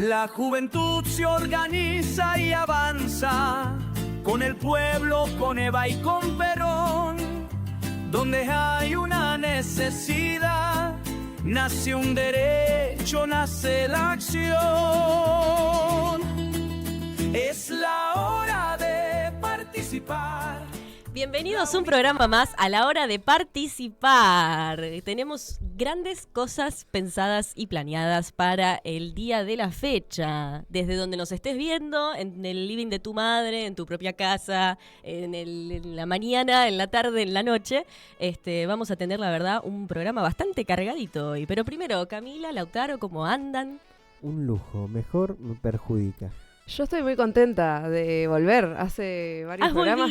La juventud se organiza y avanza con el pueblo, con Eva y con Perón. Donde hay una necesidad, nace un derecho, nace la acción. Es la hora de participar. Bienvenidos a un programa más a la hora de participar. Tenemos grandes cosas pensadas y planeadas para el día de la fecha. Desde donde nos estés viendo, en el living de tu madre, en tu propia casa, en la mañana, en la tarde, en la noche. Vamos a tener, la verdad, un programa bastante cargadito hoy. Pero primero, Camila, Lautaro, ¿cómo andan? Un lujo, mejor me perjudica. Yo estoy muy contenta de volver. Hace varios programas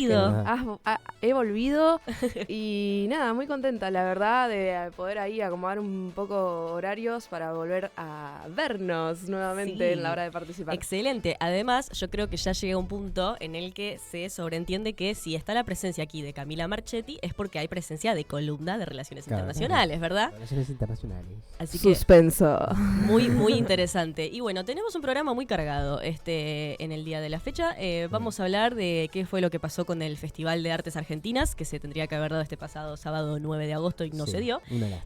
he volvido y nada, muy contenta, la verdad, de poder ahí acomodar un poco horarios para volver a vernos nuevamente en la hora de participar. Excelente. Además, yo creo que ya llega un punto en el que se sobreentiende que si está la presencia aquí de Camila Marchetti es porque hay presencia de columna de Relaciones Internacionales, ¿verdad? Relaciones Internacionales. Así que suspenso. Muy, muy interesante. Y bueno, tenemos un programa muy cargado en el día de la fecha. Vamos a hablar de qué fue lo que pasó con el Festival de Artes Argentinas, que se tendría que haber dado este pasado sábado 9 de agosto y no se dio.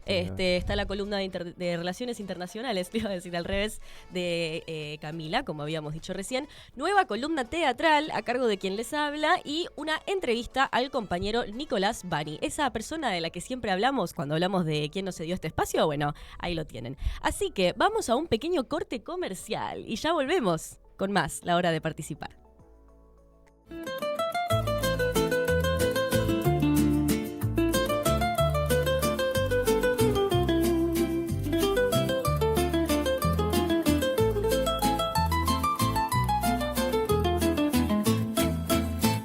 Está la columna de Relaciones Internacionales, te iba a decir al revés, de Camila, como habíamos dicho recién. Nueva columna teatral a cargo de quien les habla y una entrevista al compañero Nicolás Bani. Esa persona de la que siempre hablamos cuando hablamos de quién nos cedió este espacio, bueno, ahí lo tienen. Así que vamos a un pequeño corte comercial y ya volvemos con más, la hora de participar.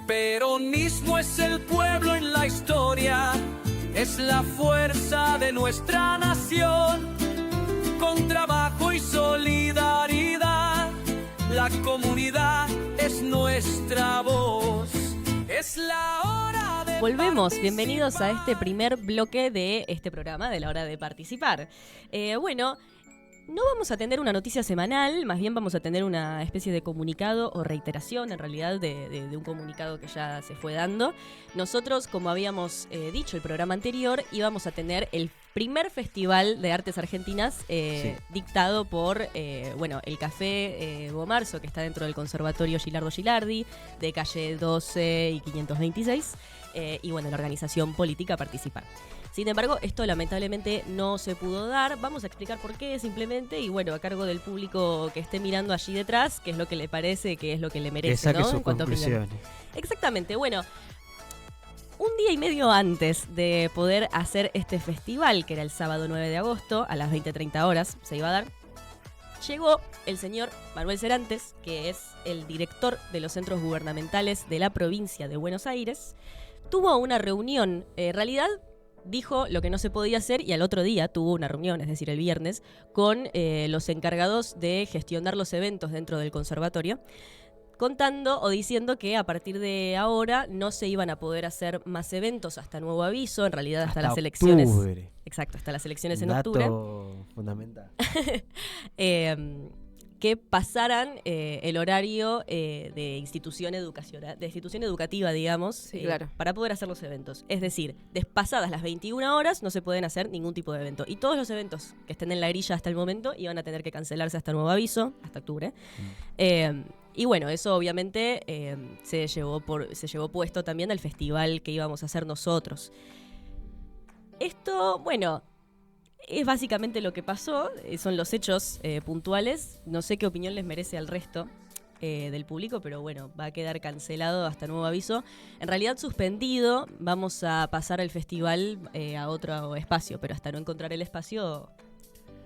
Peronismo es el pueblo en la historia, es la fuerza de nuestra nación. Con trabajo y solidaridad, la comunidad es nuestra voz. Es la hora de Volvemos, participar. bienvenidos a este primer bloque de este programa de la hora de participar. Bueno, no vamos a tener una noticia semanal, más bien vamos a tener una especie de comunicado o reiteración en realidad de un comunicado que ya se fue dando. Nosotros, como habíamos dicho el programa anterior, íbamos a tener el primer Festival de Artes Argentinas dictado por el Café Bomarzo, que está dentro del Conservatorio Gilardo Gilardi, de calle 12 y 526, y bueno, la organización política Participar. Sin embargo, esto lamentablemente no se pudo dar. Vamos a explicar por qué simplemente y bueno, a cargo del público que esté mirando allí detrás, qué es lo que le parece, qué es lo que le merece, que saque ¿no? sus En cuanto a opinión. conclusiones. Exactamente, bueno, un día y medio antes de poder hacer este festival, que era el sábado 9 de agosto, a las 20:30 horas se iba a dar, llegó el señor Manuel Serantes, que es el director de los centros gubernamentales de la provincia de Buenos Aires. Tuvo una reunión, en realidad dijo lo que no se podía hacer y al otro día tuvo una reunión, es decir, el viernes, con los encargados de gestionar los eventos dentro del conservatorio, contando o diciendo que a partir de ahora no se iban a poder hacer más eventos hasta nuevo aviso, en realidad hasta las elecciones. Octubre. Exacto, hasta las elecciones en Dato octubre. fundamental. Que pasaran el horario de institución educativa, digamos, claro, para poder hacer los eventos. Es decir, despasadas las 21 horas no se pueden hacer ningún tipo de evento. Y todos los eventos que estén en la grilla hasta el momento iban a tener que cancelarse hasta nuevo aviso, hasta octubre. Y bueno, eso obviamente se llevó puesto también al festival que íbamos a hacer nosotros. Esto, bueno, es básicamente lo que pasó, son los hechos puntuales. No sé qué opinión les merece al resto del público, pero bueno, va a quedar cancelado hasta nuevo aviso. En realidad suspendido, vamos a pasar el festival a otro espacio, pero hasta no encontrar el espacio...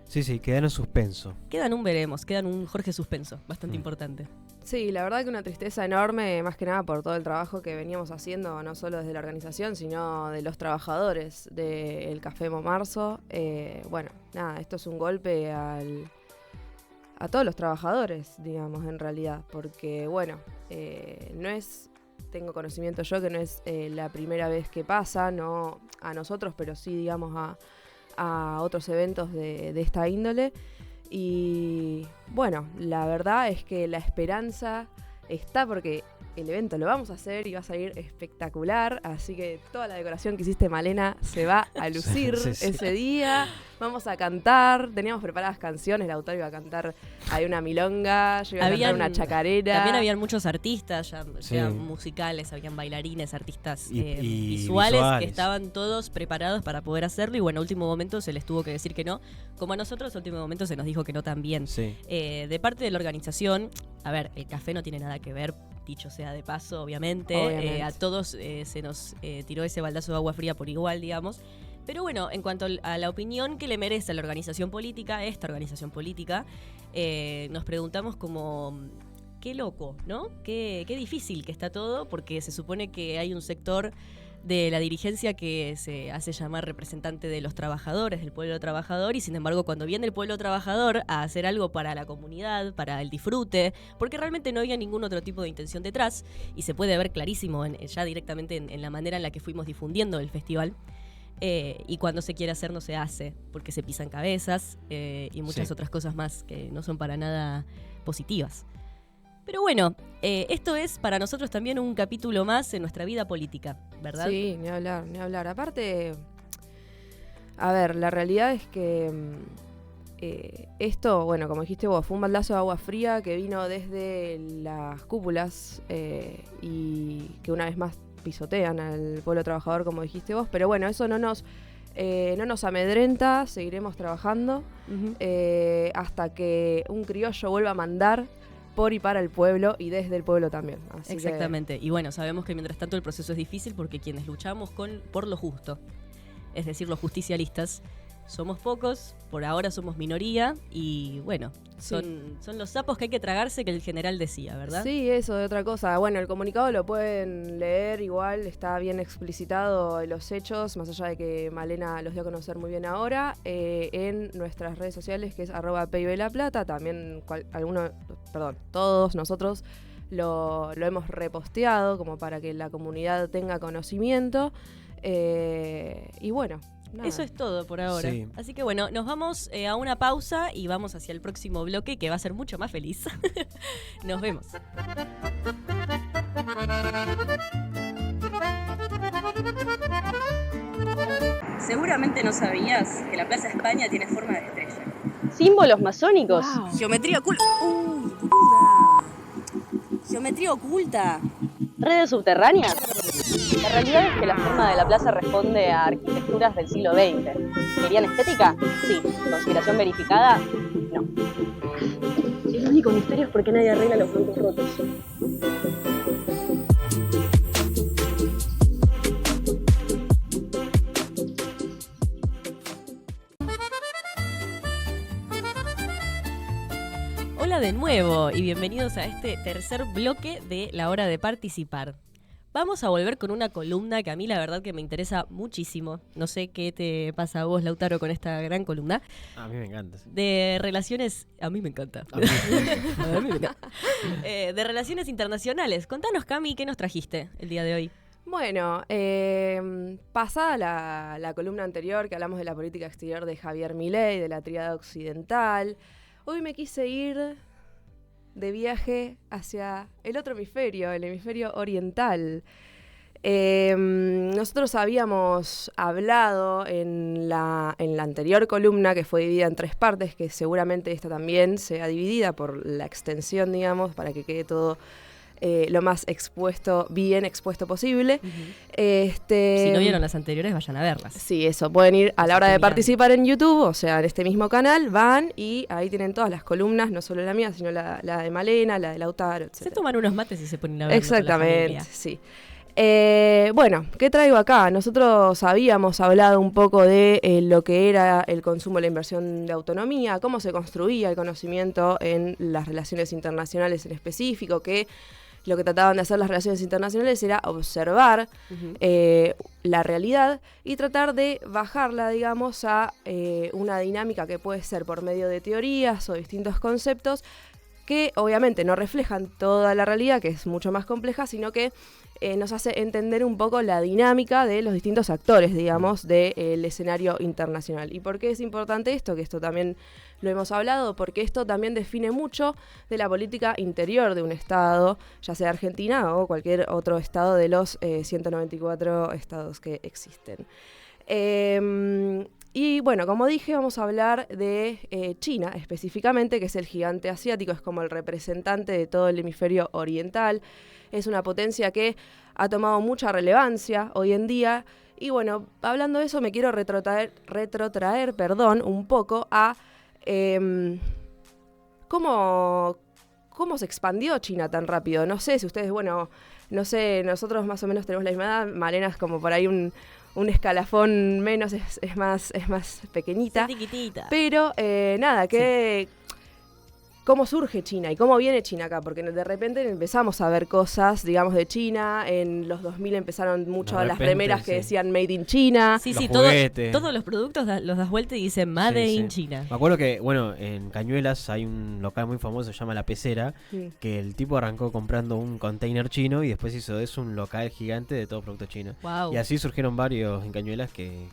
Sí, quedan en suspenso. Quedan un Jorge suspenso, bastante importante. Sí, la verdad que una tristeza enorme, más que nada por todo el trabajo que veníamos haciendo, no solo desde la organización, sino de los trabajadores del Café Bomarzo. Bueno, nada, esto es un golpe a todos los trabajadores, digamos, en realidad, porque, bueno, tengo conocimiento yo que no es la primera vez que pasa, no a nosotros, pero sí, digamos, a otros eventos de esta índole. Y bueno, la verdad es que la esperanza está porque el evento lo vamos a hacer y va a salir espectacular, así que toda la decoración que hiciste, Malena, se va a lucir Sí. ese día. Vamos a cantar, teníamos preparadas canciones, Lautaro iba a cantar, hay una milonga, yo iba a cantar una chacarera. También habían muchos artistas, ya Sí. musicales, habían bailarines, artistas Y visuales que visuales. estaban todos preparados para poder hacerlo y bueno, a último momento se les tuvo que decir que no. Como a nosotros, a último momento se nos dijo que no también. Sí. De parte de la organización, a ver, el café no tiene nada que ver, dicho sea de paso, obviamente. Obviamente. A todos se nos tiró ese baldazo de agua fría por igual, digamos. Pero bueno, en cuanto a la opinión que le merece a la organización política, esta organización política, nos preguntamos como, qué loco, ¿no? Qué difícil que está todo, porque se supone que hay un sector de la dirigencia que se hace llamar representante de los trabajadores, del pueblo trabajador, y sin embargo cuando viene el pueblo trabajador a hacer algo para la comunidad, para el disfrute, porque realmente no había ningún otro tipo de intención detrás, y se puede ver clarísimo ya directamente en la manera en la que fuimos difundiendo el festival, y cuando se quiere hacer no se hace, porque se pisan cabezas y muchas Sí. otras cosas más que no son para nada positivas. Pero bueno, esto es para nosotros también un capítulo más en nuestra vida política, ¿verdad? Sí, ni hablar, ni hablar. Aparte, a ver, la realidad es que esto, bueno, como dijiste vos, fue un baldazo de agua fría que vino desde las cúpulas y que una vez más pisotean al pueblo trabajador, como dijiste vos. Pero bueno, eso no nos amedrenta, seguiremos trabajando Ujú. hasta que un criollo vuelva a mandar por y para el pueblo y desde el pueblo también. Así que- Exactamente. Y bueno, sabemos que mientras tanto el proceso es difícil porque quienes luchamos por lo justo, es decir, los justicialistas, somos pocos, por ahora somos minoría y bueno, Sí. son los sapos que hay que tragarse que el general decía, ¿verdad? Sí, eso de otra cosa. Bueno, el comunicado lo pueden leer igual, está bien explicitado los hechos, más allá de que Malena los dio a conocer muy bien ahora, en nuestras redes sociales, que es @PIBLaplata, también todos nosotros lo hemos reposteado como para que la comunidad tenga conocimiento. Y bueno, nada. Eso es todo por ahora. Sí. Así que bueno, nos vamos a una pausa y vamos hacia el próximo bloque que va a ser mucho más feliz. Nos vemos. Seguramente no sabías que la Plaza España tiene forma de estrella. Símbolos masónicos. Geometría oculta. ¡Uy, boluda! Geometría oculta. Redes subterráneas. La realidad es que la forma de la plaza responde a arquitecturas del siglo XX. ¿Querían estética? Sí. ¿Conspiración verificada? No. Si el único misterio es por qué nadie arregla los bancos rotos. Hola de nuevo y bienvenidos a este tercer bloque de La Hora de Participar. Vamos a volver con una columna que a mí la verdad que me interesa muchísimo. No sé qué te pasa a vos, Lautaro, con esta gran columna. A mí me encanta. Sí. De relaciones... A mí me encanta. A mí me encanta. A mí me encanta. De relaciones internacionales. Contanos, Cami, ¿qué nos trajiste el día de hoy? Bueno, pasada la columna anterior que hablamos de la política exterior de Javier Milei, de la tríada occidental, hoy me quise ir de viaje hacia el otro hemisferio, el hemisferio oriental. Nosotros habíamos hablado en la anterior columna, que fue dividida en 3 partes, que seguramente esta también sea dividida por la extensión, digamos, para que quede todo lo más bien expuesto posible. Si no vieron las anteriores, vayan a verlas. Sí, eso, pueden ir a la hora de Mirando. participar en YouTube, o sea, en este mismo canal, van y ahí tienen todas las columnas, no solo la mía, sino la de Malena, la de Lautaro, etc. Se toman unos mates y se ponen a ver. Exactamente, sí. Bueno, ¿qué traigo acá? Nosotros habíamos hablado un poco de lo que era el consumo, la inversión de autonomía, cómo se construía el conocimiento en las relaciones internacionales en específico, que lo que trataban de hacer las relaciones internacionales era observar la realidad y tratar de bajarla, digamos, a una dinámica que puede ser por medio de teorías o distintos conceptos, que obviamente no reflejan toda la realidad, que es mucho más compleja, sino que nos hace entender un poco la dinámica de los distintos actores, digamos, del escenario internacional. ¿Y por qué es importante esto? Que esto también lo hemos hablado, porque esto también define mucho de la política interior de un Estado, ya sea Argentina o cualquier otro Estado de los 194 estados que existen. Y bueno, como dije, vamos a hablar de China específicamente, que es el gigante asiático, es como el representante de todo el hemisferio oriental. Es una potencia que ha tomado mucha relevancia hoy en día. Y bueno, hablando de eso, me quiero retrotraer, un poco a cómo se expandió China tan rápido. No sé si ustedes, bueno, no sé, nosotros más o menos tenemos la misma edad. Malena es como por ahí un escalafón menos, es más pequeñita. Chiquitita. Pero nada, ¿cómo surge China y cómo viene China acá? Porque de repente empezamos a ver cosas, digamos, de China. En los 2000 empezaron mucho las remeras que decían Made in China. Sí, los juguetes. todos los productos los das vuelta y dicen Made in China. Me acuerdo que, bueno, en Cañuelas hay un local muy famoso, se llama La Pecera, que el tipo arrancó comprando un container chino y después hizo de eso un local gigante de todo producto chino. Wow. Y así surgieron varios en Cañuelas que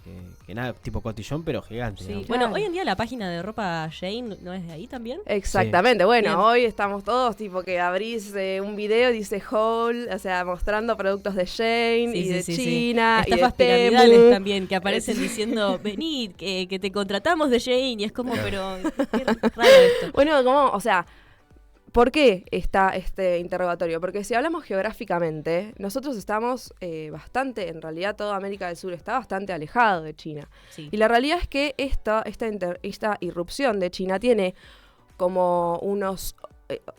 nada, tipo cotillón, pero gigante. Sí. ¿No? Bueno, Claro. hoy en día la página de ropa Shane, ¿no es de ahí también? Exactamente. Bueno, Bien. hoy estamos todos tipo que abrís un video y dice Haul, o sea, mostrando productos de Shane y de China y de Estafas Temu. piramidales también que aparecen diciendo, venid, que te contratamos de Shane, y es como, pero qué raro esto. Bueno, o sea, ¿por qué está este interrogatorio? Porque si hablamos geográficamente, nosotros estamos bastante, en realidad toda América del Sur está bastante alejado de China. Sí. Y la realidad es que esta irrupción de China tiene como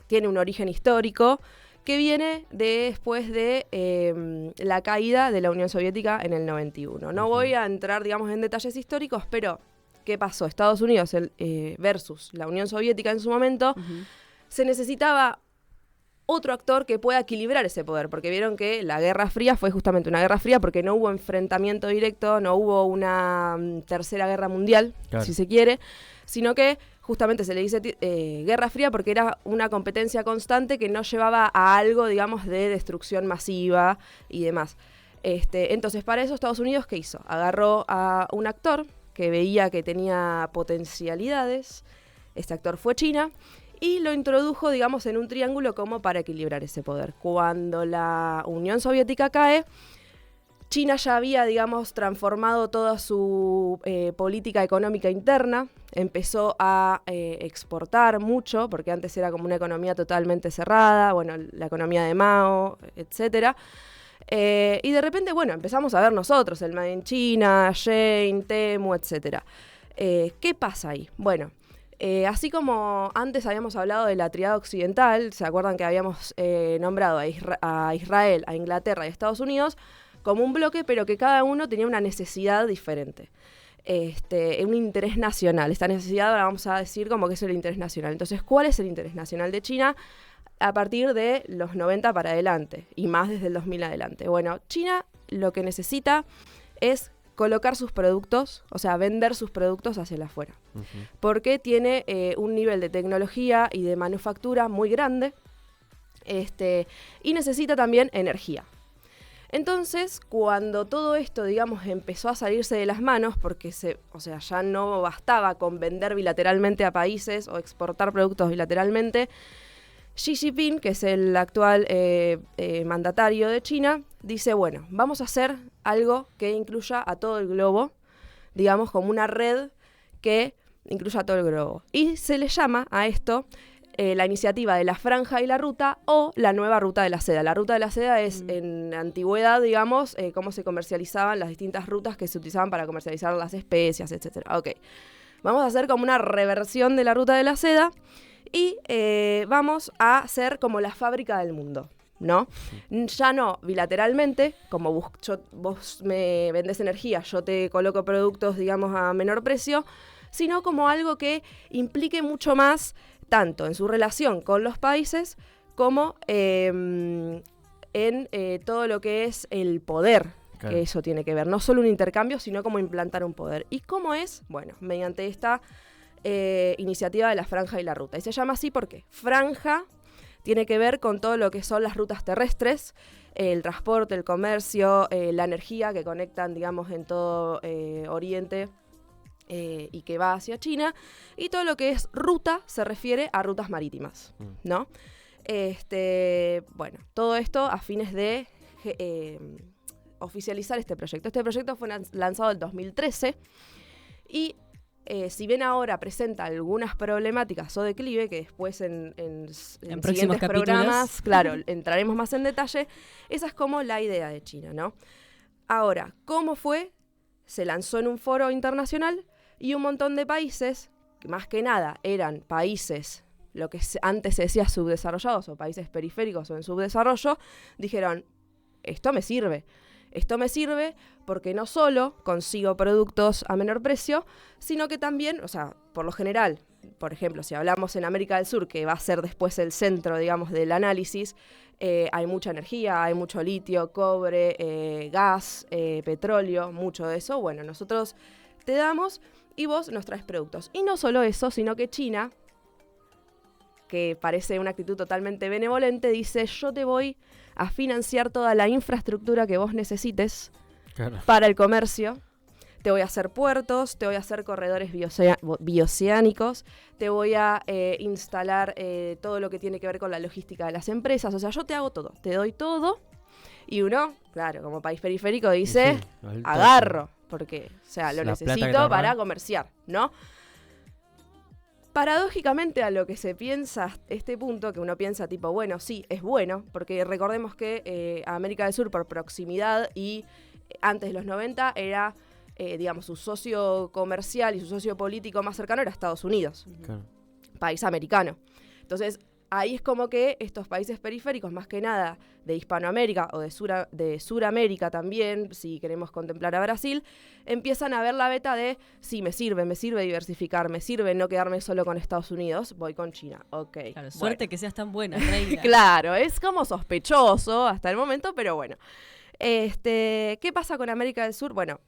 tiene un origen histórico que viene después de la caída de la Unión Soviética en el 91. No voy a entrar, digamos, en detalles históricos, pero ¿qué pasó? Estados Unidos versus la Unión Soviética en su momento, se necesitaba otro actor que pueda equilibrar ese poder, porque vieron que la Guerra Fría fue justamente una Guerra Fría porque no hubo enfrentamiento directo, no hubo una tercera guerra mundial, Claro. si se quiere, sino que justamente se le dice Guerra Fría porque era una competencia constante que no llevaba a algo, digamos, de destrucción masiva y demás. Entonces, para eso Estados Unidos, ¿qué hizo? Agarró a un actor que veía que tenía potencialidades, este actor fue China, y lo introdujo, digamos, en un triángulo como para equilibrar ese poder. Cuando la Unión Soviética cae, China ya había, digamos, transformado toda su política económica interna, empezó a exportar mucho, porque antes era como una economía totalmente cerrada, bueno, la economía de Mao, etcétera. Y de repente, bueno, empezamos a ver nosotros, el Made in China, Shane, Temu, etcétera. ¿Qué pasa ahí? Bueno, así como antes habíamos hablado de la triada occidental, ¿se acuerdan que habíamos nombrado a Israel, a Inglaterra y a Estados Unidos como un bloque, pero que cada uno tenía una necesidad diferente? Un interés nacional. Esta necesidad ahora vamos a decir como que es el interés nacional. Entonces, ¿cuál es el interés nacional de China a partir de los 90 para adelante? Y más desde el 2000 adelante. Bueno, China lo que necesita es colocar sus productos, o sea, vender sus productos hacia el afuera. Porque tiene un nivel de tecnología y de manufactura muy grande, y necesita también energía. Entonces, cuando todo esto, digamos, empezó a salirse de las manos, porque ya no bastaba con vender bilateralmente a países o exportar productos bilateralmente, Xi Jinping, que es el actual mandatario de China, dice, bueno, vamos a hacer algo que incluya a todo el globo, digamos, como una red que incluya a todo el globo. Y se le llama a esto la iniciativa de la Franja y la Ruta, o la nueva Ruta de la Seda. La Ruta de la Seda es, en la antigüedad, digamos, cómo se comercializaban las distintas rutas que se utilizaban para comercializar las especias, etc. Ok, vamos a hacer como una reversión de la Ruta de la Seda y vamos a ser como la fábrica del mundo, ¿no? Ya no bilateralmente, como vos me vendés energía, yo te coloco productos, digamos, a menor precio, sino como algo que implique mucho más, tanto en su relación con los países como en todo lo que es el poder, claro, que eso tiene que ver. No solo un intercambio, sino como implantar un poder. ¿Y cómo es? Bueno, mediante esta iniciativa de la Franja y la Ruta. Y se llama así porque franja tiene que ver con todo lo que son las rutas terrestres, el transporte, el comercio, la energía que conectan, digamos, en todo Oriente y que va hacia China. Y todo lo que es ruta se refiere a rutas marítimas, ¿no? Bueno, todo esto a fines de oficializar este proyecto. Este proyecto fue lanzado en 2013 y si bien ahora presenta algunas problemáticas o declive, que después en próximos siguientes capítulos, programas, claro, entraremos más en detalle, esa es como la idea de China, ¿no? Ahora, ¿cómo fue? Se lanzó en un foro internacional y un montón de países, que más que nada eran países, lo que antes se decía subdesarrollados o países periféricos o en subdesarrollo, dijeron, esto me sirve. Esto me sirve porque no solo consigo productos a menor precio, sino que también, o sea, por lo general, por ejemplo, si hablamos en América del Sur, que va a ser después el centro, digamos, del análisis, hay mucha energía, hay mucho litio, cobre, gas, petróleo, mucho de eso. Bueno, nosotros te damos y vos nos traes productos. Y no solo eso, sino que China, que parece una actitud totalmente benevolente, dice, yo te voy a financiar toda la infraestructura que vos necesites para el comercio. Te voy a hacer puertos, te voy a hacer corredores bioceánicos, te voy a instalar todo lo que tiene que ver con la logística de las empresas. O sea, yo te hago todo, te doy todo. Y uno, claro, como país periférico dice, agarro, porque, o sea, lo necesito para comerciar, ¿no? Paradójicamente a lo que se piensa este punto, que uno piensa tipo, bueno, sí, es bueno, porque recordemos que América del Sur por proximidad y antes de los 90 era, digamos, su socio comercial y su socio político más cercano era Estados Unidos, país americano. Entonces, ahí es como que estos países periféricos, más que nada de Hispanoamérica o de Suramérica también, si queremos contemplar a Brasil, empiezan a ver la beta de, sí, me sirve diversificar, me sirve no quedarme solo con Estados Unidos, voy con China, ok. Claro, suerte que seas tan buena, reina. Claro, es como sospechoso hasta el momento, pero bueno. ¿Qué pasa con América del Sur? Bueno,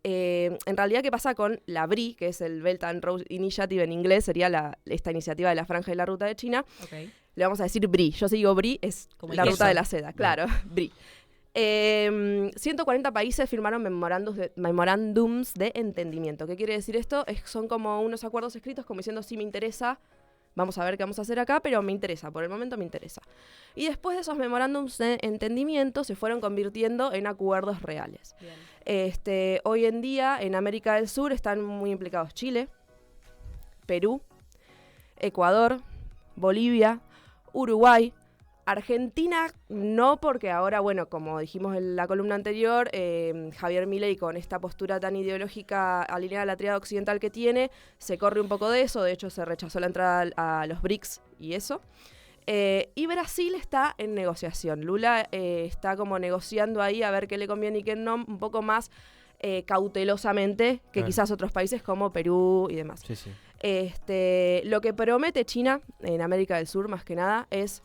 en realidad, ¿qué pasa con la BRI, que es el Belt and Road Initiative en inglés, sería esta iniciativa de la Franja y la Ruta de China? Okay. Le vamos a decir BRI. Yo si digo BRI, es como la ruta de la seda, claro, BRI. 140 países firmaron memorándums de entendimiento. ¿Qué quiere decir esto? Son como unos acuerdos escritos como diciendo, sí me interesa, vamos a ver qué vamos a hacer acá, pero me interesa, por el momento me interesa. Y después de esos memorándums de entendimiento se fueron convirtiendo en acuerdos reales. Hoy en día en América del Sur están muy implicados Chile, Perú, Ecuador, Bolivia, Uruguay, Argentina no, porque ahora, bueno, como dijimos en la columna anterior, Javier Milei con esta postura tan ideológica alineada a la triada occidental que tiene, se corre un poco de eso, de hecho se rechazó la entrada a los BRICS y eso. Y Brasil está en negociación. Lula está como negociando ahí a ver qué le conviene y qué no, un poco más cautelosamente que quizás otros países como Perú y demás. Sí, sí. Lo que promete China en América del Sur, más que nada, es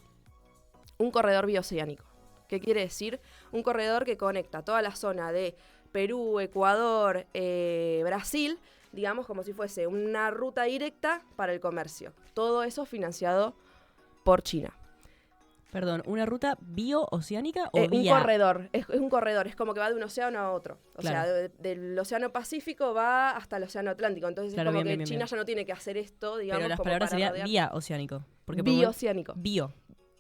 un corredor bioceánico. ¿Qué quiere decir? Un corredor que conecta toda la zona de Perú, Ecuador, Brasil, digamos como si fuese una ruta directa para el comercio. Todo eso financiado por China. Perdón, ¿una ruta biooceánica o un vía? corredor, es un corredor, es como que va de un océano a otro. O Claro. sea, del océano Pacífico va hasta el océano Atlántico. Entonces Claro, es como bien, que bien, China bien. ya no tiene que hacer esto, digamos, Pero las como palabras para sería rodear. biooceánico. Porque Bioceánico. Bio,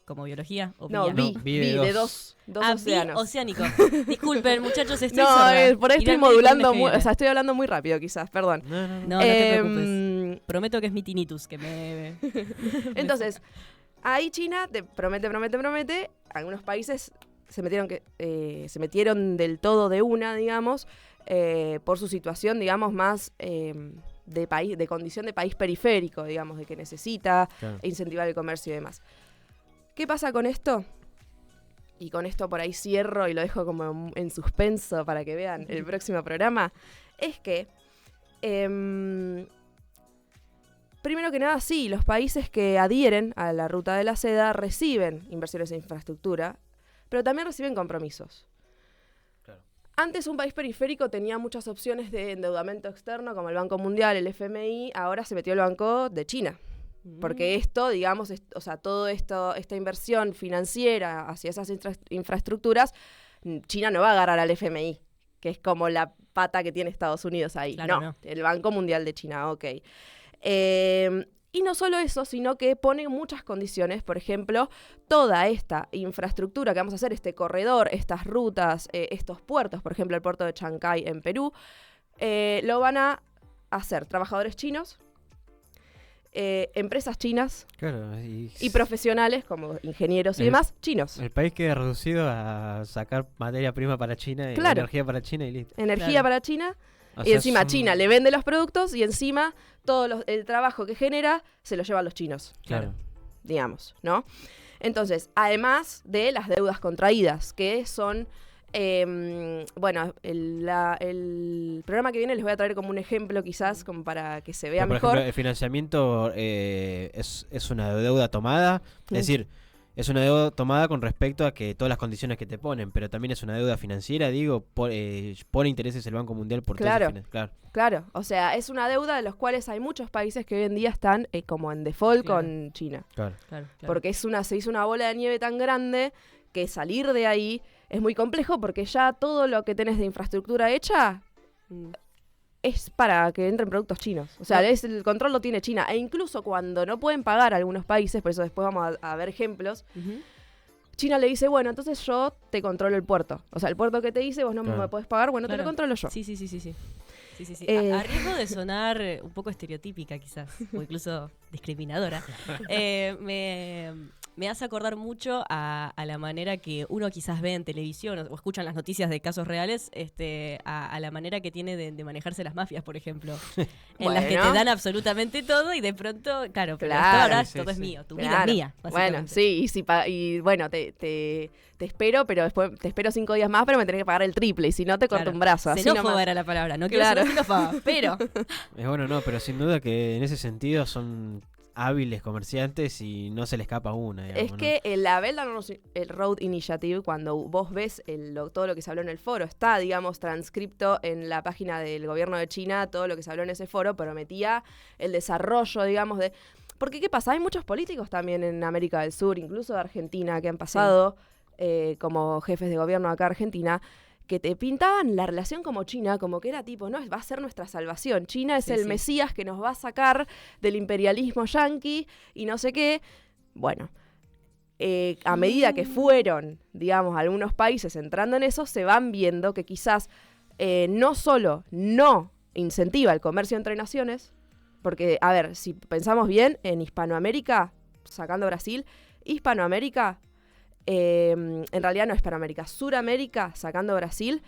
como biología o No, vía. bi. bi de dos océanos. Bioceánico. Disculpen, muchachos, estoy No, sorda. por ahí Ir estoy al médico modulando, con una o sea, estoy hablando muy rápido quizás, perdón. No, no, no. No, no te preocupes. Em, Prometo que es mi tinnitus, que me... Entonces, ahí China te promete. Algunos países se metieron del todo de una, digamos, por su situación, digamos, más de condición de país periférico, digamos, de que necesita Claro. incentivar el comercio y demás. ¿Qué pasa con esto? Y con esto por ahí cierro y lo dejo como en suspenso para que vean el próximo programa. Es que primero que nada, sí, los países que adhieren a la ruta de la seda reciben inversiones en infraestructura, pero también reciben compromisos. Claro. Antes un país periférico tenía muchas opciones de endeudamiento externo, como el Banco Mundial, el FMI, ahora se metió el Banco de China. Porque esto, digamos, o sea, todo esta inversión financiera hacia esas infraestructuras, China no va a agarrar al FMI, que es como la pata que tiene Estados Unidos ahí. Claro, no, el Banco Mundial de China, ok. Y no solo eso, sino que pone muchas condiciones. Por ejemplo, toda esta infraestructura que vamos a hacer, este corredor, estas rutas, estos puertos, por ejemplo, el puerto de Chancay en Perú, lo van a hacer trabajadores chinos, empresas chinas, Claro, y profesionales como ingenieros y El- demás chinos. el país queda reducido a sacar materia prima para China y Claro. energía para China y listo. Energía Claro. para China. O Y sea, encima son- China le vende los productos y encima todo el trabajo que genera se lo llevan los chinos, Claro. digamos, ¿no? Entonces, además de las deudas contraídas, que son, bueno, el programa que viene les voy a traer como un ejemplo quizás, como para que se vea Por mejor. ejemplo, el financiamiento es una deuda tomada, Sí. es decir, es una deuda tomada con respecto a que todas las condiciones que te ponen, pero también es una deuda financiera, digo, pone intereses el Banco Mundial por Claro. todo ese claro. Claro, o sea, es una deuda de los cuales hay muchos países que hoy en día están como en default Claro. con China. Claro. Claro. Porque se hizo una bola de nieve tan grande que salir de ahí es muy complejo porque ya todo lo que tenés de infraestructura hecha es para que entren productos chinos. O sea, el control lo tiene China. E incluso cuando no pueden pagar algunos países, por eso después vamos a ver ejemplos, Ujú. China le dice, bueno, entonces yo te controlo el puerto. O sea, el puerto que te dice, vos no Claro. me podés pagar, bueno, te Claro. lo controlo yo. Sí, sí, sí, sí, sí. Sí, sí, sí. A riesgo de sonar un poco estereotípica quizás, o incluso discriminadora, me hace acordar mucho a la manera que uno quizás ve en televisión o escuchan las noticias de casos reales, a la manera que tiene de manejarse las mafias, por ejemplo, en las que te Bueno. dan absolutamente todo y de pronto, claro, pero Claro, esto ahora sí, todo es sí. mío, tu vida Claro. es mía, Bueno, básicamente. sí, y bueno, te espero, pero después te espero 5 días más, pero me tenés que pagar el triple, y si no te corto Claro. un brazo. Así Xenófoba nomás. era la palabra, no quiero Claro. ser xenófoba, pero Bueno, no, pero sin duda que en ese sentido son hábiles comerciantes y no se le escapa una. Digamos, Es ¿no? que la Belt and Road Initiative, cuando vos ves todo lo que se habló en el foro, está, digamos, transcripto en la página del gobierno de China, todo lo que se habló en ese foro, prometía el desarrollo, digamos, de... Porque, ¿qué pasa? Hay muchos políticos también en América del Sur, incluso de Argentina, que han pasado como jefes de gobierno acá en Argentina, que te pintaban la relación como China, como que era tipo, no, va a ser nuestra salvación. China es Sí, el sí. Mesías que nos va a sacar del imperialismo yanqui y no sé qué. Bueno, a medida que fueron, digamos, algunos países entrando en eso, se van viendo que quizás no solo no incentiva el comercio entre naciones, porque, a ver, si pensamos bien, en Hispanoamérica, sacando Brasil, Hispanoamérica, en realidad no Hispanoamérica, Suramérica, sacando Brasil,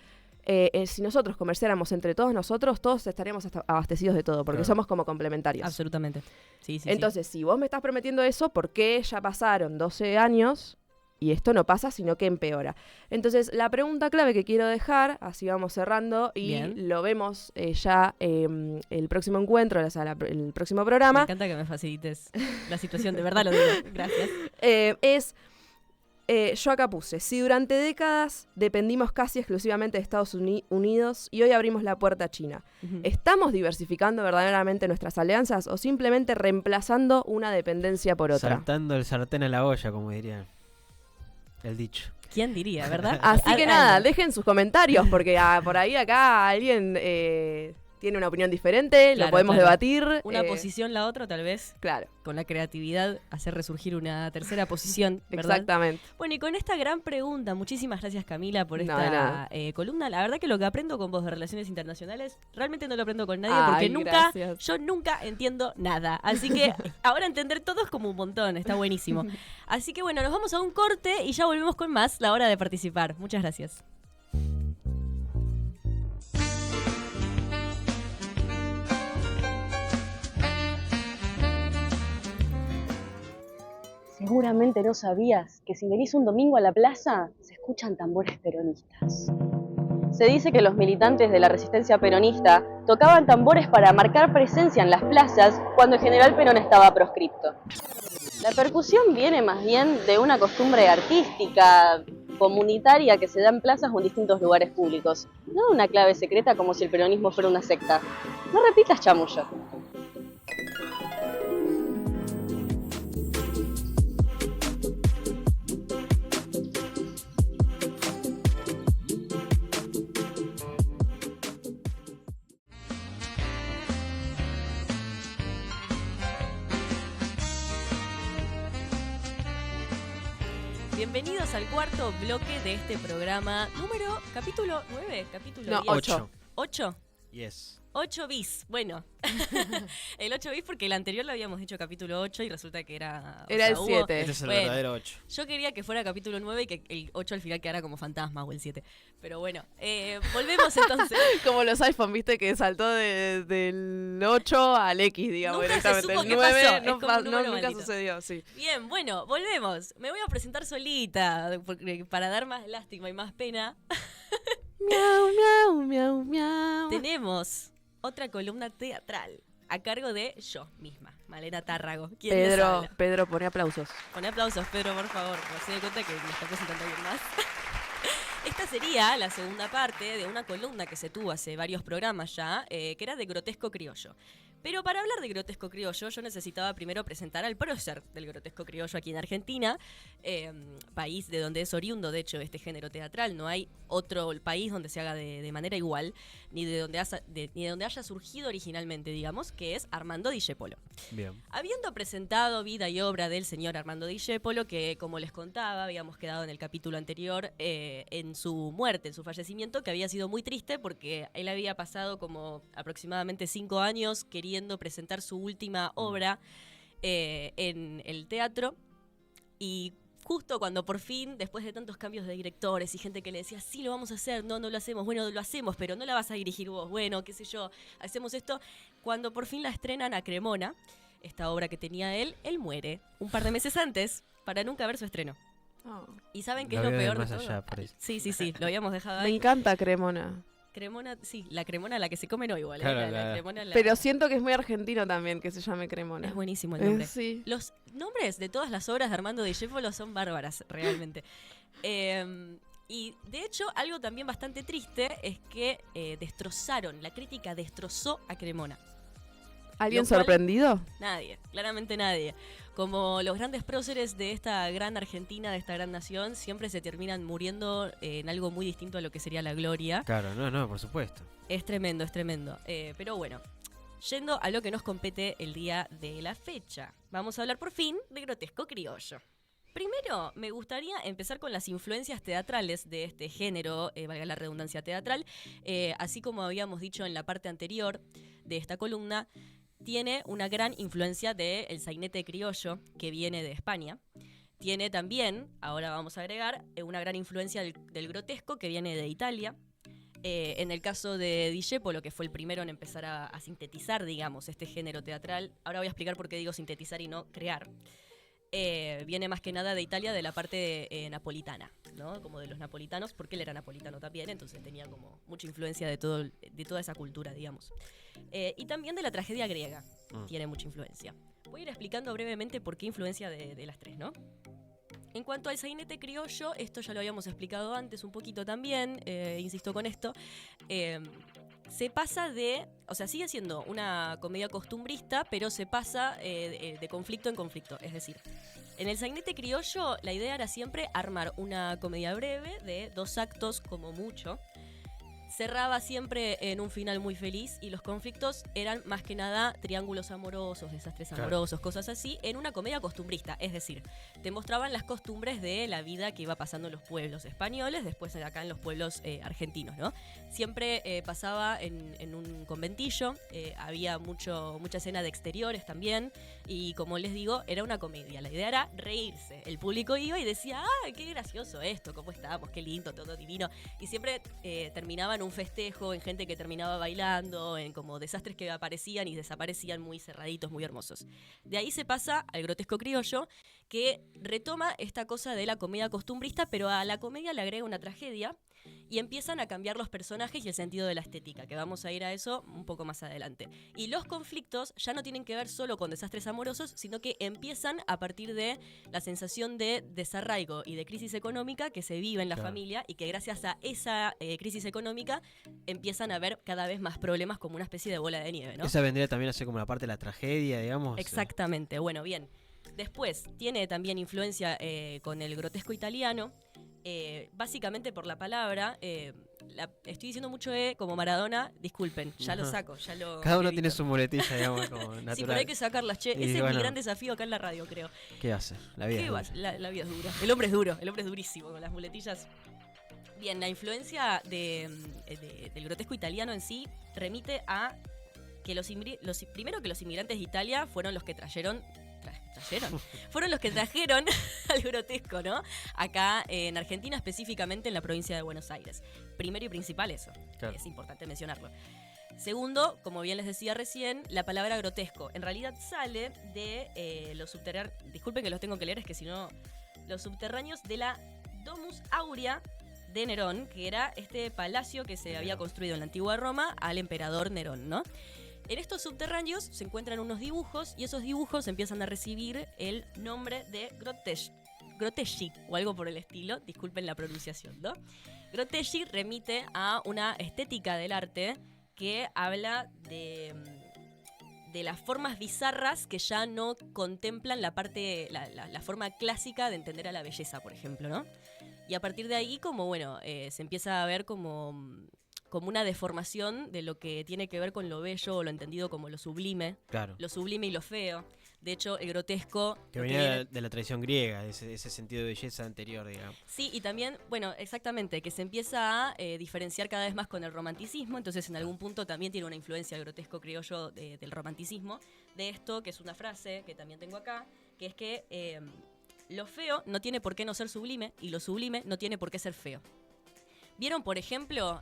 si nosotros comerciáramos entre todos nosotros, todos estaríamos abastecidos de todo, porque Claro. somos como complementarios. absolutamente. Sí, sí, Entonces, si vos me estás prometiendo eso, ¿por qué ya pasaron 12 años y esto no pasa, sino que empeora? Entonces, la pregunta clave que quiero dejar, así vamos cerrando, y Bien. lo vemos ya el próximo encuentro, o sea, el próximo Me programa, encanta que me facilites la situación, de verdad lo digo. Gracias. yo acá puse, si durante décadas dependimos casi exclusivamente de Estados Unidos y hoy abrimos la puerta a China, Ujú. ¿estamos diversificando verdaderamente nuestras alianzas o simplemente reemplazando una dependencia por otra? Saltando el sartén a la olla, como diría el dicho. ¿Quién diría, verdad? Así que Al- nada, al- dejen sus comentarios porque por ahí acá alguien tiene una opinión diferente, Claro, lo podemos claro. debatir. Una posición, la otra, tal vez, Claro, con la creatividad, hacer resurgir una tercera posición, ¿verdad? exactamente. Bueno, y con esta gran pregunta, muchísimas gracias Camila por No, de esta nada. columna. La verdad que lo que aprendo con vos de relaciones internacionales, realmente no lo aprendo con nadie Ay, porque gracias. yo nunca entiendo nada. Así que ahora entender todo es como un montón, está buenísimo. Así que bueno, nos vamos a un corte y ya volvemos con más, la hora de participar. Muchas gracias. Seguramente no sabías que si venís un domingo a la plaza, se escuchan tambores peronistas. Se dice que los militantes de la resistencia peronista tocaban tambores para marcar presencia en las plazas cuando el general Perón estaba proscripto. La percusión viene más bien de una costumbre artística, comunitaria que se da en plazas o en distintos lugares públicos. No una clave secreta como si el peronismo fuera una secta. No repitas chamullo. Bienvenidos al cuarto bloque de este programa capítulo 9, capítulo No, 10. 8. 8. Yes. 8 bis, bueno. El 8 bis porque el anterior lo habíamos dicho capítulo 8 y resulta que era... Era el 7. Este es el Bueno. verdadero 8. Yo quería que fuera capítulo 9 y que el 8 al final quedara como fantasma o el 7. Pero bueno, volvemos entonces. Como los iPhone, viste, que saltó del 8 al X, digamos, Nunca se directamente. supo El qué 9 pasó, no, es como un número nunca maldito. sucedió, sí. Bien, bueno, volvemos. Me voy a presentar solita porque para dar más lástima y más pena. Miau, miau, miau, miau. Tenemos otra columna teatral a cargo de yo misma, Malena Tárrago. ¿Quién les habla? Pedro, pone aplausos. Pon aplausos, Pedro, por favor. No se dé cuenta que me está presentando alguien más. Esta sería la segunda parte de una columna que se tuvo hace varios programas ya, que era de grotesco criollo. Pero para hablar de grotesco criollo, yo necesitaba primero presentar al prócer del grotesco criollo aquí en Argentina, país de donde es oriundo, de hecho, este género teatral. No hay otro país donde se haga de manera igual, ni de donde haya surgido originalmente, digamos, que es Armando Discepolo. Bien. Habiendo presentado vida y obra del señor Armando Discepolo, que como les contaba, habíamos quedado en el capítulo anterior en su muerte, en su fallecimiento, que había sido muy triste porque él había pasado como aproximadamente 5 años queriendo presentar su última obra en el teatro, y justo cuando por fin, después de tantos cambios de directores y gente que le decía, sí, lo vamos a hacer, no lo hacemos, bueno, lo hacemos, pero no la vas a dirigir vos, bueno, qué sé yo, hacemos esto, cuando por fin la estrenan a Cremona, esta obra que tenía él muere un par de meses antes para nunca ver su estreno. Oh. ¿Y saben qué Lo es lo veo de peor de más todo? allá, por eso. Sí, lo habíamos dejado Me ahí. encanta Cremona. Cremona, sí, la Cremona la que se come no igual, Claro, la claro. Cremona Pero siento que es muy argentino también que se llame Cremona. es buenísimo el nombre. Sí. Los nombres de todas las obras de Armando Discepolo son bárbaras, realmente. Y de hecho, algo también bastante triste es que la crítica destrozó a Cremona. ¿Alguien Lo cual- sorprendido? Nadie, claramente nadie. Como los grandes próceres de esta gran Argentina, de esta gran nación, siempre se terminan muriendo en algo muy distinto a lo que sería la gloria. Claro, no, por supuesto. Es tremendo, es tremendo. Pero bueno, yendo a lo que nos compete el día de la fecha. Vamos a hablar por fin de grotesco criollo. Primero, me gustaría empezar con las influencias teatrales de este género, valga la redundancia teatral. Así como habíamos dicho en la parte anterior de esta columna, tiene una gran influencia del sainete criollo que viene de España. Tiene también, ahora vamos a agregar, una gran influencia del grotesco que viene de Italia. En el caso de Discepolo, que fue el primero en empezar a sintetizar, digamos, este género teatral, ahora voy a explicar por qué digo sintetizar y no crear. Viene más que nada de Italia, de la parte napolitana, ¿no? Como de los napolitanos, porque él era napolitano también, entonces tenía como mucha influencia de toda esa cultura, digamos. Y también de la tragedia griega, tiene mucha influencia. Voy a ir explicando brevemente por qué influencia de las tres, ¿no? En cuanto al sainete criollo, esto ya lo habíamos explicado antes un poquito también, insisto con esto, se pasa sigue siendo una comedia costumbrista, pero se pasa de conflicto en conflicto, es decir, en el sainete criollo la idea era siempre armar una comedia breve de 2 actos como mucho. Cerraba siempre en un final muy feliz y los conflictos eran más que nada triángulos amorosos, desastres amorosos, cosas así, en una comedia costumbrista. Es decir, te mostraban las costumbres de la vida que iba pasando en los pueblos españoles, después acá en los pueblos argentinos, ¿no? Siempre pasaba en un conventillo, había mucha escena de exteriores también, y como les digo, era una comedia. La idea era reírse. El público iba y decía, ¡ay, qué gracioso esto! ¿Cómo estamos? ¡Qué lindo! Todo divino. Y siempre terminaban un festejo, en gente que terminaba bailando, en como desastres que aparecían y desaparecían muy cerraditos, muy hermosos. De ahí se pasa al grotesco criollo, que retoma esta cosa de la comedia costumbrista, pero a la comedia le agrega una tragedia y empiezan a cambiar los personajes y el sentido de la estética, que vamos a ir a eso un poco más adelante. Y los conflictos ya no tienen que ver solo con desastres amorosos, sino que empiezan a partir de la sensación de desarraigo y de crisis económica que se vive en la familia, y que gracias a esa crisis económica empiezan a haber cada vez más problemas, como una especie de bola de nieve, ¿no? Esa vendría también a ser como la parte de la tragedia, digamos. Exactamente, bueno, bien. Después tiene también influencia con el grotesco italiano, básicamente por la palabra. Estoy diciendo mucho como Maradona, disculpen, ya lo saco, ya lo... Cada uno evito. tiene su muletilla, digamos, como natural. Sí, pero hay que sacarlas, che. Y Ese es bueno, mi gran desafío acá en la radio, creo. ¿Qué hacer? La vida. ¿Qué es va? dura. La vida es dura. El hombre es duro, el hombre es durísimo con las muletillas. Bien, la influencia del grotesco italiano en sí remite a que primero que los inmigrantes de Italia fueron los que fueron los que trajeron al grotesco, ¿no? Acá en Argentina, específicamente en la provincia de Buenos Aires. Primero y principal eso, Claro. es importante mencionarlo. Segundo, como bien les decía recién, la palabra grotesco en realidad sale de los subterráneos, disculpen que los tengo que leer, es que si no, los subterráneos de la Domus Aurea de Nerón, que era este palacio que se había construido en la antigua Roma al emperador Nerón, ¿no? En estos subterráneos se encuentran unos dibujos y esos dibujos empiezan a recibir el nombre de groteschi o algo por el estilo, disculpen la pronunciación, ¿no? Groteschi remite a una estética del arte que habla de las formas bizarras que ya no contemplan la forma clásica de entender a la belleza, por ejemplo, ¿no? Y a partir de ahí, como bueno, se empieza a ver como una deformación de lo que tiene que ver con lo bello o lo entendido como lo sublime. Claro. Lo sublime y lo feo. De hecho, el grotesco... Que venía de la tradición griega, ese sentido de belleza anterior, digamos. Sí, y también, bueno, exactamente, que se empieza a diferenciar cada vez más con el romanticismo, entonces en algún punto también tiene una influencia el grotesco criollo del romanticismo, de esto, que es una frase que también tengo acá, que es que lo feo no tiene por qué no ser sublime y lo sublime no tiene por qué ser feo. ¿Vieron, por ejemplo,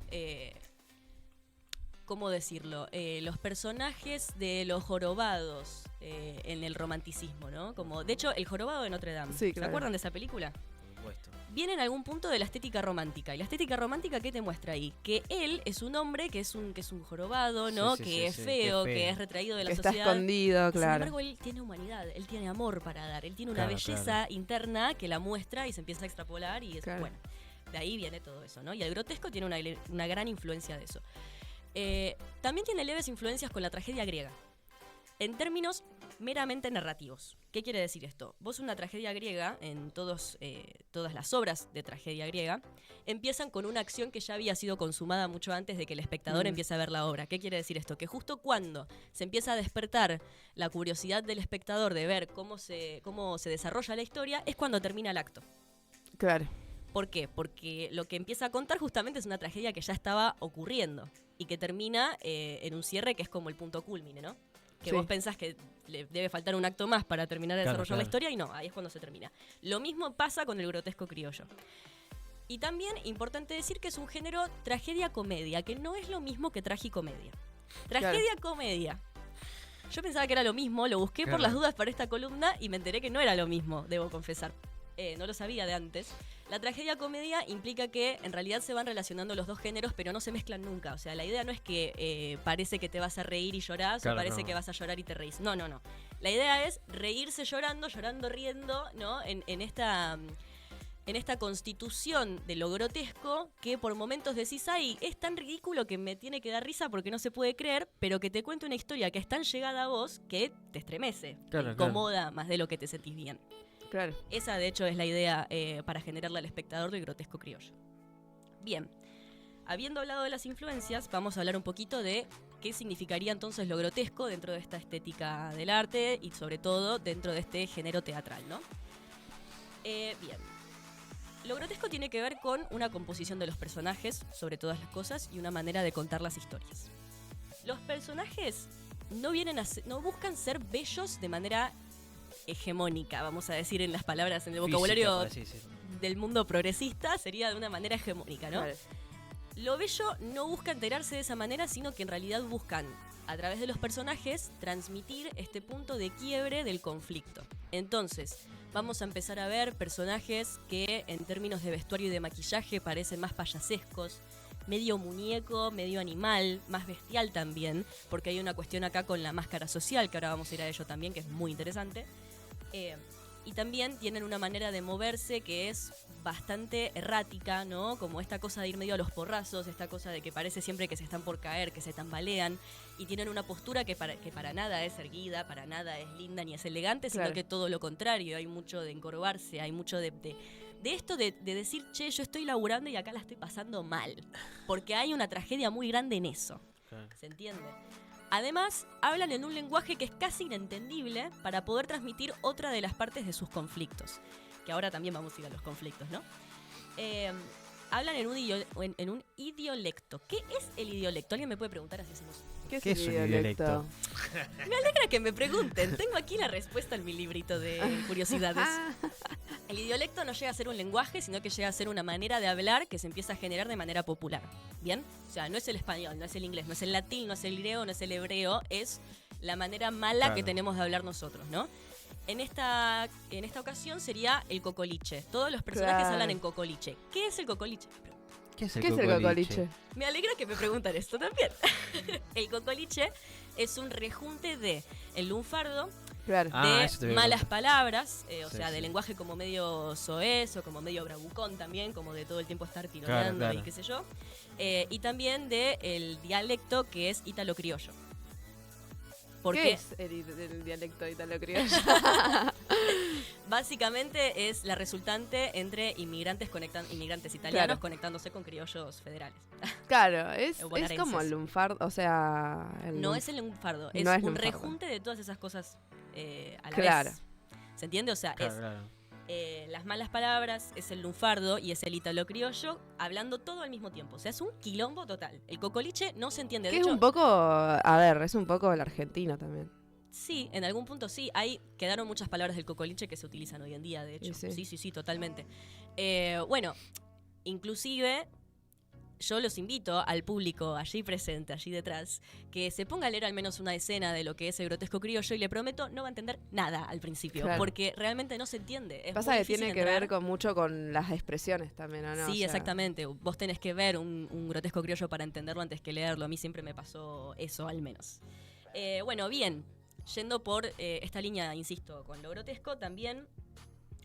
cómo decirlo? Los personajes de los jorobados en el romanticismo, ¿no? Como, de hecho, El jorobado de Notre Dame. Sí, claro. ¿Se acuerdan de esa película? Por supuesto. Viene en algún punto de la estética romántica. ¿Y la estética romántica qué te muestra ahí? Que él es un hombre que es un jorobado, ¿no? Sí, que es sí, feo, que es feo. que es retraído de la Que está sociedad. escondido, Sin claro. embargo, él tiene humanidad, él tiene amor para dar, él tiene una Claro, belleza claro. interna que la muestra y se empieza a extrapolar y es, Claro. bueno, de ahí viene todo eso, ¿no? Y el grotesco tiene una gran influencia de eso. También tiene leves influencias con la tragedia griega, en términos meramente narrativos. ¿Qué quiere decir esto? Vos una tragedia griega, en todas las obras de tragedia griega, empiezan con una acción que ya había sido consumada mucho antes de que el espectador empiece a ver la obra. ¿Qué quiere decir esto? Que justo cuando se empieza a despertar la curiosidad del espectador de ver cómo se desarrolla la historia, es cuando termina el acto. Claro. ¿Por qué? Porque lo que empieza a contar justamente es una tragedia que ya estaba ocurriendo y que termina en un cierre que es como el punto culmine, ¿no? Que Sí. vos pensás que le debe faltar un acto más para terminar de Claro, desarrollar la claro. historia y no, ahí es cuando se termina. Lo mismo pasa con el grotesco criollo. Y también, importante decir que es un género tragedia-comedia, que no es lo mismo que tragicomedia. Tragedia-comedia. Yo pensaba que era lo mismo, lo busqué por Claro. las dudas para esta columna y me enteré que no era lo mismo, debo confesar. No lo sabía de antes. La tragedia-comedia implica que en realidad se van relacionando los dos géneros, pero no se mezclan nunca. O sea, la idea no es que parece que te vas a reír y llorás, Claro, o parece no. que vas a llorar y te reís. No, no, no. La idea es reírse llorando, llorando riendo, ¿no? En esta constitución de lo grotesco que por momentos decís, ay, es tan ridículo que me tiene que dar risa porque no se puede creer, pero que te cuente una historia que es tan llegada a vos que te estremece, Claro, te incomoda más de lo que te sentís bien. Claro. Esa, de hecho, es la idea para generarle al espectador del grotesco criollo. Bien, habiendo hablado de las influencias, vamos a hablar un poquito de qué significaría entonces lo grotesco dentro de esta estética del arte y sobre todo dentro de este género teatral, ¿no? Bien. Lo grotesco tiene que ver con una composición de los personajes, sobre todas las cosas, y una manera de contar las historias. Los personajes no buscan ser bellos de manera hegemónica, vamos a decir en las palabras, en el vocabulario Física, por así decirlo. del mundo progresista, sería de una manera hegemónica, ¿no? Claro. Lo bello no busca enterarse de esa manera, sino que en realidad buscan, a través de los personajes, transmitir este punto de quiebre del conflicto. Entonces, vamos a empezar a ver personajes que en términos de vestuario y de maquillaje parecen más payasescos, medio muñeco, medio animal, más bestial también, porque hay una cuestión acá con la máscara social, que ahora vamos a ir a ello también, que es muy interesante. Y también tienen una manera de moverse que es bastante errática, ¿no? Como esta cosa de ir medio a los porrazos, esta cosa de que parece siempre que se están por caer, que se tambalean, y tienen una postura que para nada es erguida, para nada es linda ni es elegante, sino Claro. que todo lo contrario, hay mucho de encorvarse, hay mucho de esto de decir, che, yo estoy laburando y acá la estoy pasando mal, porque hay una tragedia muy grande en eso, Claro. ¿se entiende? Además, hablan en un lenguaje que es casi inentendible para poder transmitir otra de las partes de sus conflictos. Que ahora también vamos a ir a los conflictos, ¿no? Hablan en un idiolecto. ¿Qué es el idiolecto? ¿Alguien me puede preguntar así hacemos? ¿Qué ¿Qué es es el un idiolecto? idiolecto? Me alegra que me pregunten. Tengo aquí la respuesta en mi librito de curiosidades. El idiolecto no llega a ser un lenguaje, sino que llega a ser una manera de hablar que se empieza a generar de manera popular. ¿Bien? O sea, no es el español, no es el inglés, no es el latín, no es el griego, no es el hebreo, es la manera mala Claro. que tenemos de hablar nosotros, ¿no? En esta ocasión sería el cocoliche. Todos los personajes Claro. hablan en cocoliche. ¿Qué es el cocoliche? ¿Qué es el ¿Qué es el cocoliche? Me alegra que me preguntan esto también. El cocoliche es un rejunte de el lunfardo, Claro. de eso te voy a malas preguntar. palabras, o Sí, sea, de sí. lenguaje como medio soez o como medio bravucón también, como de todo el tiempo estar tironeando Claro. y qué sé yo. Y también de el dialecto que es ítalo-criollo. Porque ¿Qué es el dialecto italo-criollo? básicamente es la resultante entre inmigrantes italianos Claro. conectándose con criollos federales. Claro, es O bonaerenses. como el lunfardo, o sea... No es el lunfardo, es No es un lunfardo. rejunte de todas esas cosas a la Claro. vez. ¿Se entiende? O sea, Claro, es claro. las malas palabras, es el lunfardo y es el ítalo-criollo hablando todo al mismo tiempo. O sea, es un quilombo total. El cocoliche no se entiende. Que De es hecho, un poco, a ver, es un poco el argentino también. sí, en algún punto sí. Quedaron muchas palabras del cocoliche que se utilizan hoy en día, de hecho. Y sí. Sí, totalmente. Bueno, inclusive yo los invito al público allí presente, allí detrás, que se ponga a leer al menos una escena de lo que es el grotesco criollo y le prometo no va a entender nada al principio, Claro. porque realmente no se entiende. Es Pasa muy que difícil tiene que entrar. ver mucho con las expresiones también, ¿o no? Sí, O sea, exactamente. Vos tenés que ver un grotesco criollo para entenderlo antes que leerlo. A mí siempre me pasó eso, al menos. Bueno, bien. Yendo por esta línea, insisto, con lo grotesco, también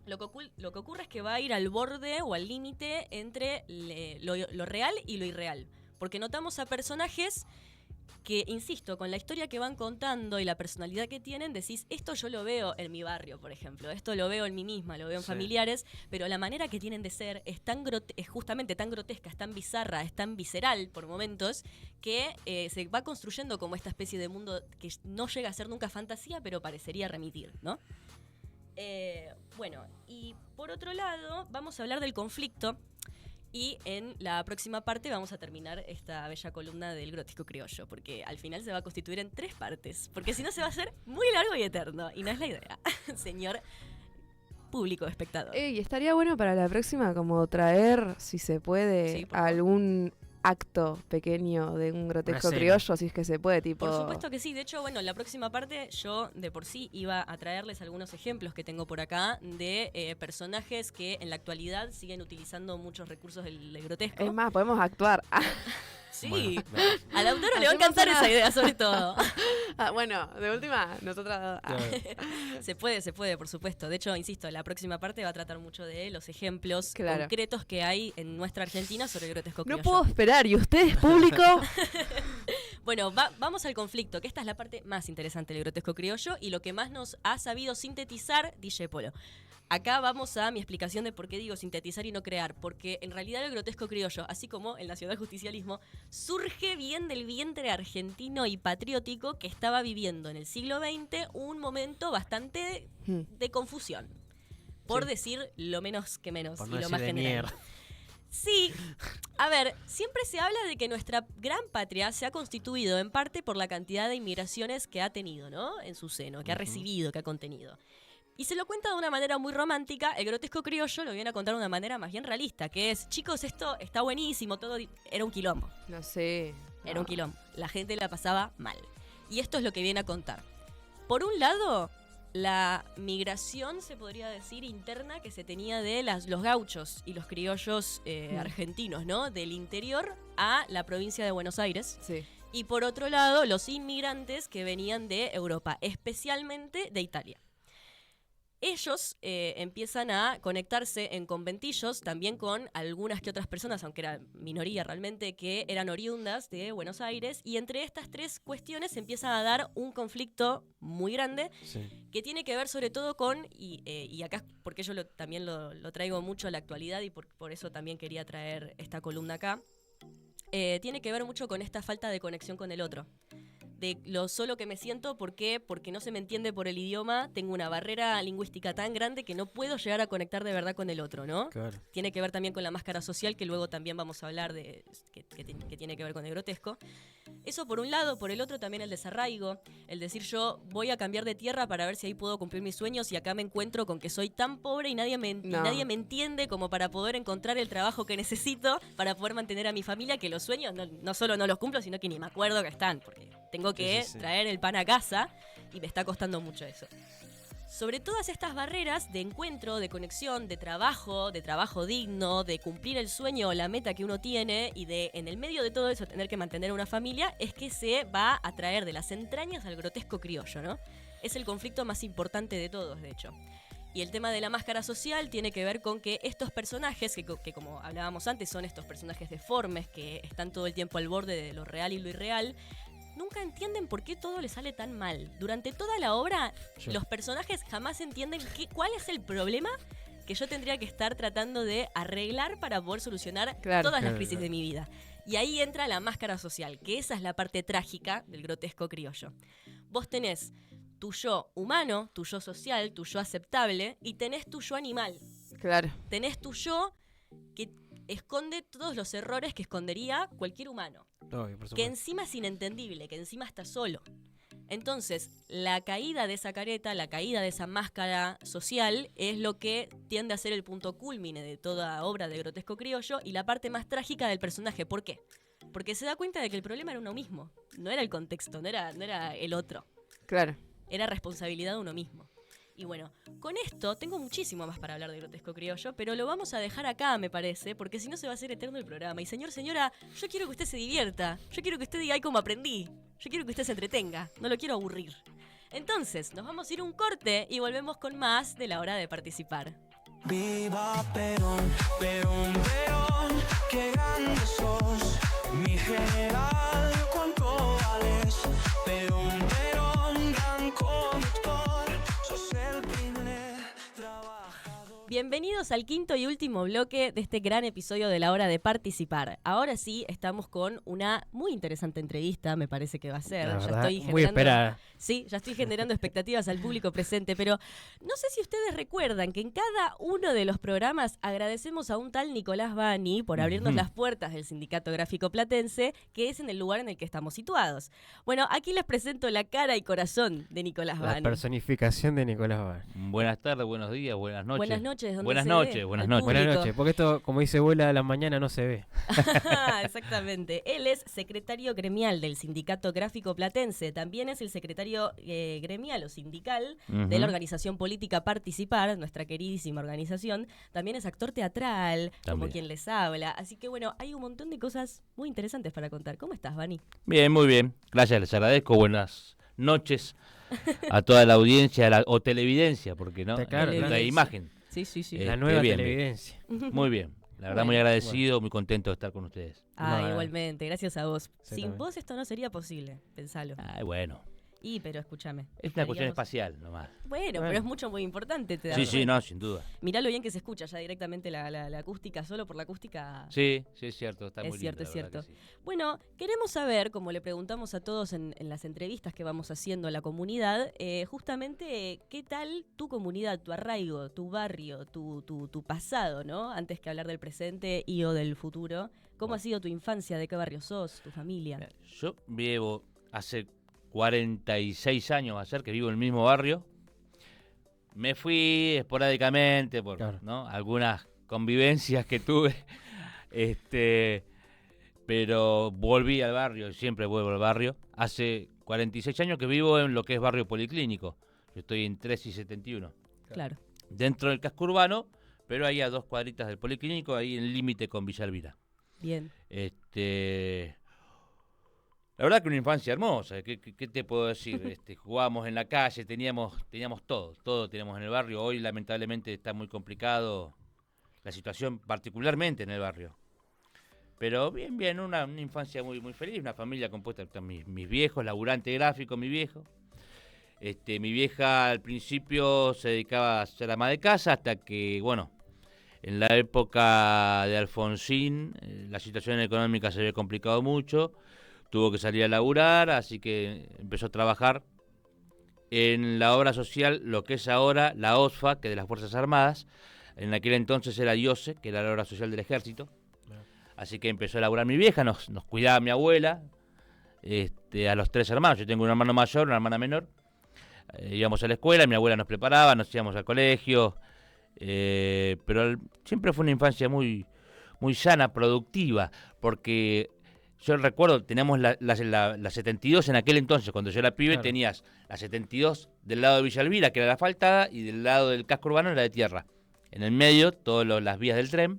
lo que ocurre es que va a ir al borde o al límite entre lo real y lo irreal. Porque notamos a personajes que, insisto, con la historia que van contando y la personalidad que tienen, decís, esto yo lo veo en mi barrio, por ejemplo, esto lo veo en mí misma, lo veo en Sí. familiares, pero la manera que tienen de ser es es justamente tan grotesca, es tan bizarra, es tan visceral por momentos, que se va construyendo como esta especie de mundo que no llega a ser nunca fantasía, pero parecería remitir, ¿no? Bueno, y por otro lado, vamos a hablar del conflicto. Y en la próxima parte vamos a terminar esta bella columna del grotesco criollo, porque al final se va a constituir en 3 partes, porque si no se va a hacer muy largo y eterno, y no es la idea, señor público espectador. Y estaría bueno para la próxima como traer, si se puede, Sí, por favor. algún acto pequeño de un grotesco escena. criollo, si es que se puede, tipo... Por supuesto que sí, de hecho, bueno, en la próxima parte yo de por sí iba a traerles algunos ejemplos que tengo por acá de personajes que en la actualidad siguen utilizando muchos recursos del grotesco. Es más, podemos actuar. Sí, Bueno, al autor le va a Hacemos encantar una- esa idea, sobre todo. Bueno, de última, nosotras... claro. Se puede, por supuesto. De hecho, insisto, la próxima parte va a tratar mucho de los ejemplos Claro. concretos que hay en nuestra Argentina sobre el grotesco No criollo. puedo esperar, ¿y ustedes, público? Bueno, vamos al conflicto, que esta es la parte más interesante del grotesco criollo y lo que más nos ha sabido sintetizar DJ Polo. Acá vamos a mi explicación de por qué digo sintetizar y no crear, porque en realidad el grotesco criollo, así como el nacionaljusticialismo, surge bien del vientre argentino y patriótico que estaba viviendo en el siglo XX un momento bastante de confusión. Por Sí. decir lo menos que menos Por y no lo decir más de general. mierda. Sí, a ver, siempre se habla de que nuestra gran patria se ha constituido en parte por la cantidad de inmigraciones que ha tenido, ¿no? En su seno, que ha Ujú. recibido, que ha contenido. Y se lo cuenta de una manera muy romántica. El grotesco criollo lo viene a contar de una manera más bien realista, que es, chicos, esto está buenísimo, todo era un quilombo. No sé. Era un quilombo. La gente la pasaba mal. Y esto es lo que viene a contar. Por un lado, la migración, se podría decir, interna que se tenía de los gauchos y los criollos argentinos, ¿no? Del interior a la provincia de Buenos Aires. Sí. Y por otro lado, los inmigrantes que venían de Europa, especialmente de Italia. Ellos empiezan a conectarse en conventillos también con algunas que otras personas, aunque era minoría realmente, que eran oriundas de Buenos Aires. Y entre estas tres cuestiones se empieza a dar un conflicto muy grande que tiene que ver sobre todo con, y acá porque yo también lo traigo mucho a la actualidad y por eso también quería traer esta columna acá, tiene que ver mucho con esta falta de conexión con el otro. De lo solo que me siento, ¿por qué? Porque no se me entiende por el idioma, tengo una barrera lingüística tan grande que no puedo llegar a conectar de verdad con el otro, ¿no? Claro. Tiene que ver también con la máscara social, que luego también vamos a hablar de que tiene que ver con el grotesco. Eso por un lado, por el otro también el desarraigo, el decir yo voy a cambiar de tierra para ver si ahí puedo cumplir mis sueños y acá me encuentro con que soy tan pobre y nadie me entiende como para poder encontrar el trabajo que necesito para poder mantener a mi familia, que los sueños no solo no los cumplo, sino que ni me acuerdo que están, porque tengo que traer el pan a casa y me está costando mucho eso. Sobre todas estas barreras de encuentro, de conexión, de trabajo digno, de cumplir el sueño o la meta que uno tiene y de, en el medio de todo eso, tener que mantener una familia, es que se va a traer de las entrañas al grotesco criollo, ¿no? Es el conflicto más importante de todos, de hecho. Y el tema de la máscara social tiene que ver con que estos personajes, que como hablábamos antes, son estos personajes deformes que están todo el tiempo al borde de lo real y lo irreal, nunca entienden por qué todo les sale tan mal. Durante toda la obra, los personajes jamás entienden cuál es el problema que yo tendría que estar tratando de arreglar para poder solucionar todas las crisis de mi vida. Y ahí entra la máscara social, que esa es la parte trágica del grotesco criollo. Vos tenés tu yo humano, tu yo social, tu yo aceptable, y tenés tu yo animal. Claro. Tenés tu yo que esconde todos los errores que escondería cualquier humano. Que encima es inentendible, que encima está solo. Entonces, la caída de esa careta, la caída de esa máscara social es lo que tiende a ser el punto cúlmine de toda obra de grotesco criollo y la parte más trágica del personaje. ¿Por qué? Porque se da cuenta de que el problema era uno mismo. No era el contexto, no era el otro. Claro. Era responsabilidad de uno mismo. Y bueno, con esto tengo muchísimo más para hablar de grotesco criollo, pero lo vamos a dejar acá, me parece, porque si no se va a hacer eterno el programa. Y señora, yo quiero que usted se divierta. Yo quiero que usted diga, ay, cómo aprendí. Yo quiero que usted se entretenga. No lo quiero aburrir. Entonces, nos vamos a ir un corte y volvemos con más de la hora de participar. Viva Perón, Perón, Perón, qué grande sos, mi general, cuánto vales. Perón, Perón, gran conductor, sos el primer trabajador. Bienvenidos al quinto y último bloque de este gran episodio de la hora de participar. Ahora sí, estamos con una muy interesante entrevista, me parece que va a ser. Muy esperada. Sí, ya estoy generando expectativas al público presente, pero no sé si ustedes recuerdan que en cada uno de los programas agradecemos a un tal Nicolás Bani por abrirnos las puertas del Sindicato Gráfico Platense, que es en el lugar en el que estamos situados. Bueno, aquí les presento la cara y corazón de Nicolás Bani. La personificación de Nicolás Bani. Buenas tardes, buenos días, buenas noches. Buenas noches, ¿dónde buenas se noches, ve? buenas Al noches. público. Buenas noches, porque esto, como dice Vuela a la mañana, no se ve. Exactamente. Él es secretario gremial del Sindicato Gráfico Platense. También es el secretario gremial o sindical de la organización política Participar, nuestra queridísima organización. También es actor teatral, como quien les habla. Así que bueno, hay un montón de cosas muy interesantes para contar. ¿Cómo estás, Bani? Bien, muy bien. Gracias, les agradezco. Buenas noches a toda la audiencia o televidencia, porque no Claro, la imagen. Sí, sí, sí. La nueva bien, televidencia. Muy bien. La verdad, muy agradecido, muy contento de estar con ustedes. Igualmente, gracias a vos. Sin también. vos esto no sería posible, pensalo. Bueno, Pero escúchame. es una cuestión estaríamos- espacial nomás. Bueno, pero es mucho, muy importante. Te das Sí, sí, cuenta. no, sin duda. Mirá lo bien que se escucha ya directamente la acústica, solo por la acústica. Sí, sí, es cierto, está Es muy cierto, lindo, es la verdad cierto. que sí. Bueno, queremos saber, como le preguntamos a todos en las entrevistas que vamos haciendo a la comunidad, justamente qué tal tu comunidad, tu arraigo, tu barrio, tu pasado, ¿no? Antes que hablar del presente y o del futuro. ¿Cómo ha sido tu infancia? ¿De qué barrio sos? ¿Tu familia? Mira, yo vivo hace 46 años, va a ser que vivo en el mismo barrio. me fui esporádicamente por Claro. ¿no? algunas convivencias que tuve, pero volví al barrio, siempre vuelvo al barrio. Hace 46 años que vivo en lo que es barrio Policlínico. Yo estoy en 3 y 71. Claro. Dentro del casco urbano, pero ahí a 2 cuadritas del Policlínico, ahí en el límite con Villa Elvira. Bien. La verdad que una infancia hermosa, ¿qué te puedo decir? Jugábamos en la calle, teníamos todo teníamos en el barrio. Hoy lamentablemente está muy complicado la situación, particularmente en el barrio. Pero bien, una infancia muy, muy feliz, una familia compuesta por mis viejos, laburante gráfico, mi viejo. Mi vieja al principio se dedicaba a ser ama de casa hasta que, bueno, en la época de Alfonsín la situación económica se había complicado mucho, tuvo que salir a laburar, así que empezó a trabajar en la obra social, lo que es ahora la OSFA, que es de las Fuerzas Armadas. En aquel entonces era IOSE, que era la obra social del Ejército. Así que empezó a laburar mi vieja, nos cuidaba mi abuela, a los 3 hermanos. Yo tengo un hermano mayor, una hermana menor. Íbamos a la escuela, mi abuela nos preparaba, nos íbamos al colegio. Pero siempre fue una infancia muy, muy sana, productiva, porque yo recuerdo, teníamos la 72 en aquel entonces, cuando yo era pibe, Claro. tenías la 72 del lado de Villa Elvira, que era la asfaltada, y del lado del casco urbano era de tierra. En el medio, todas las vías del tren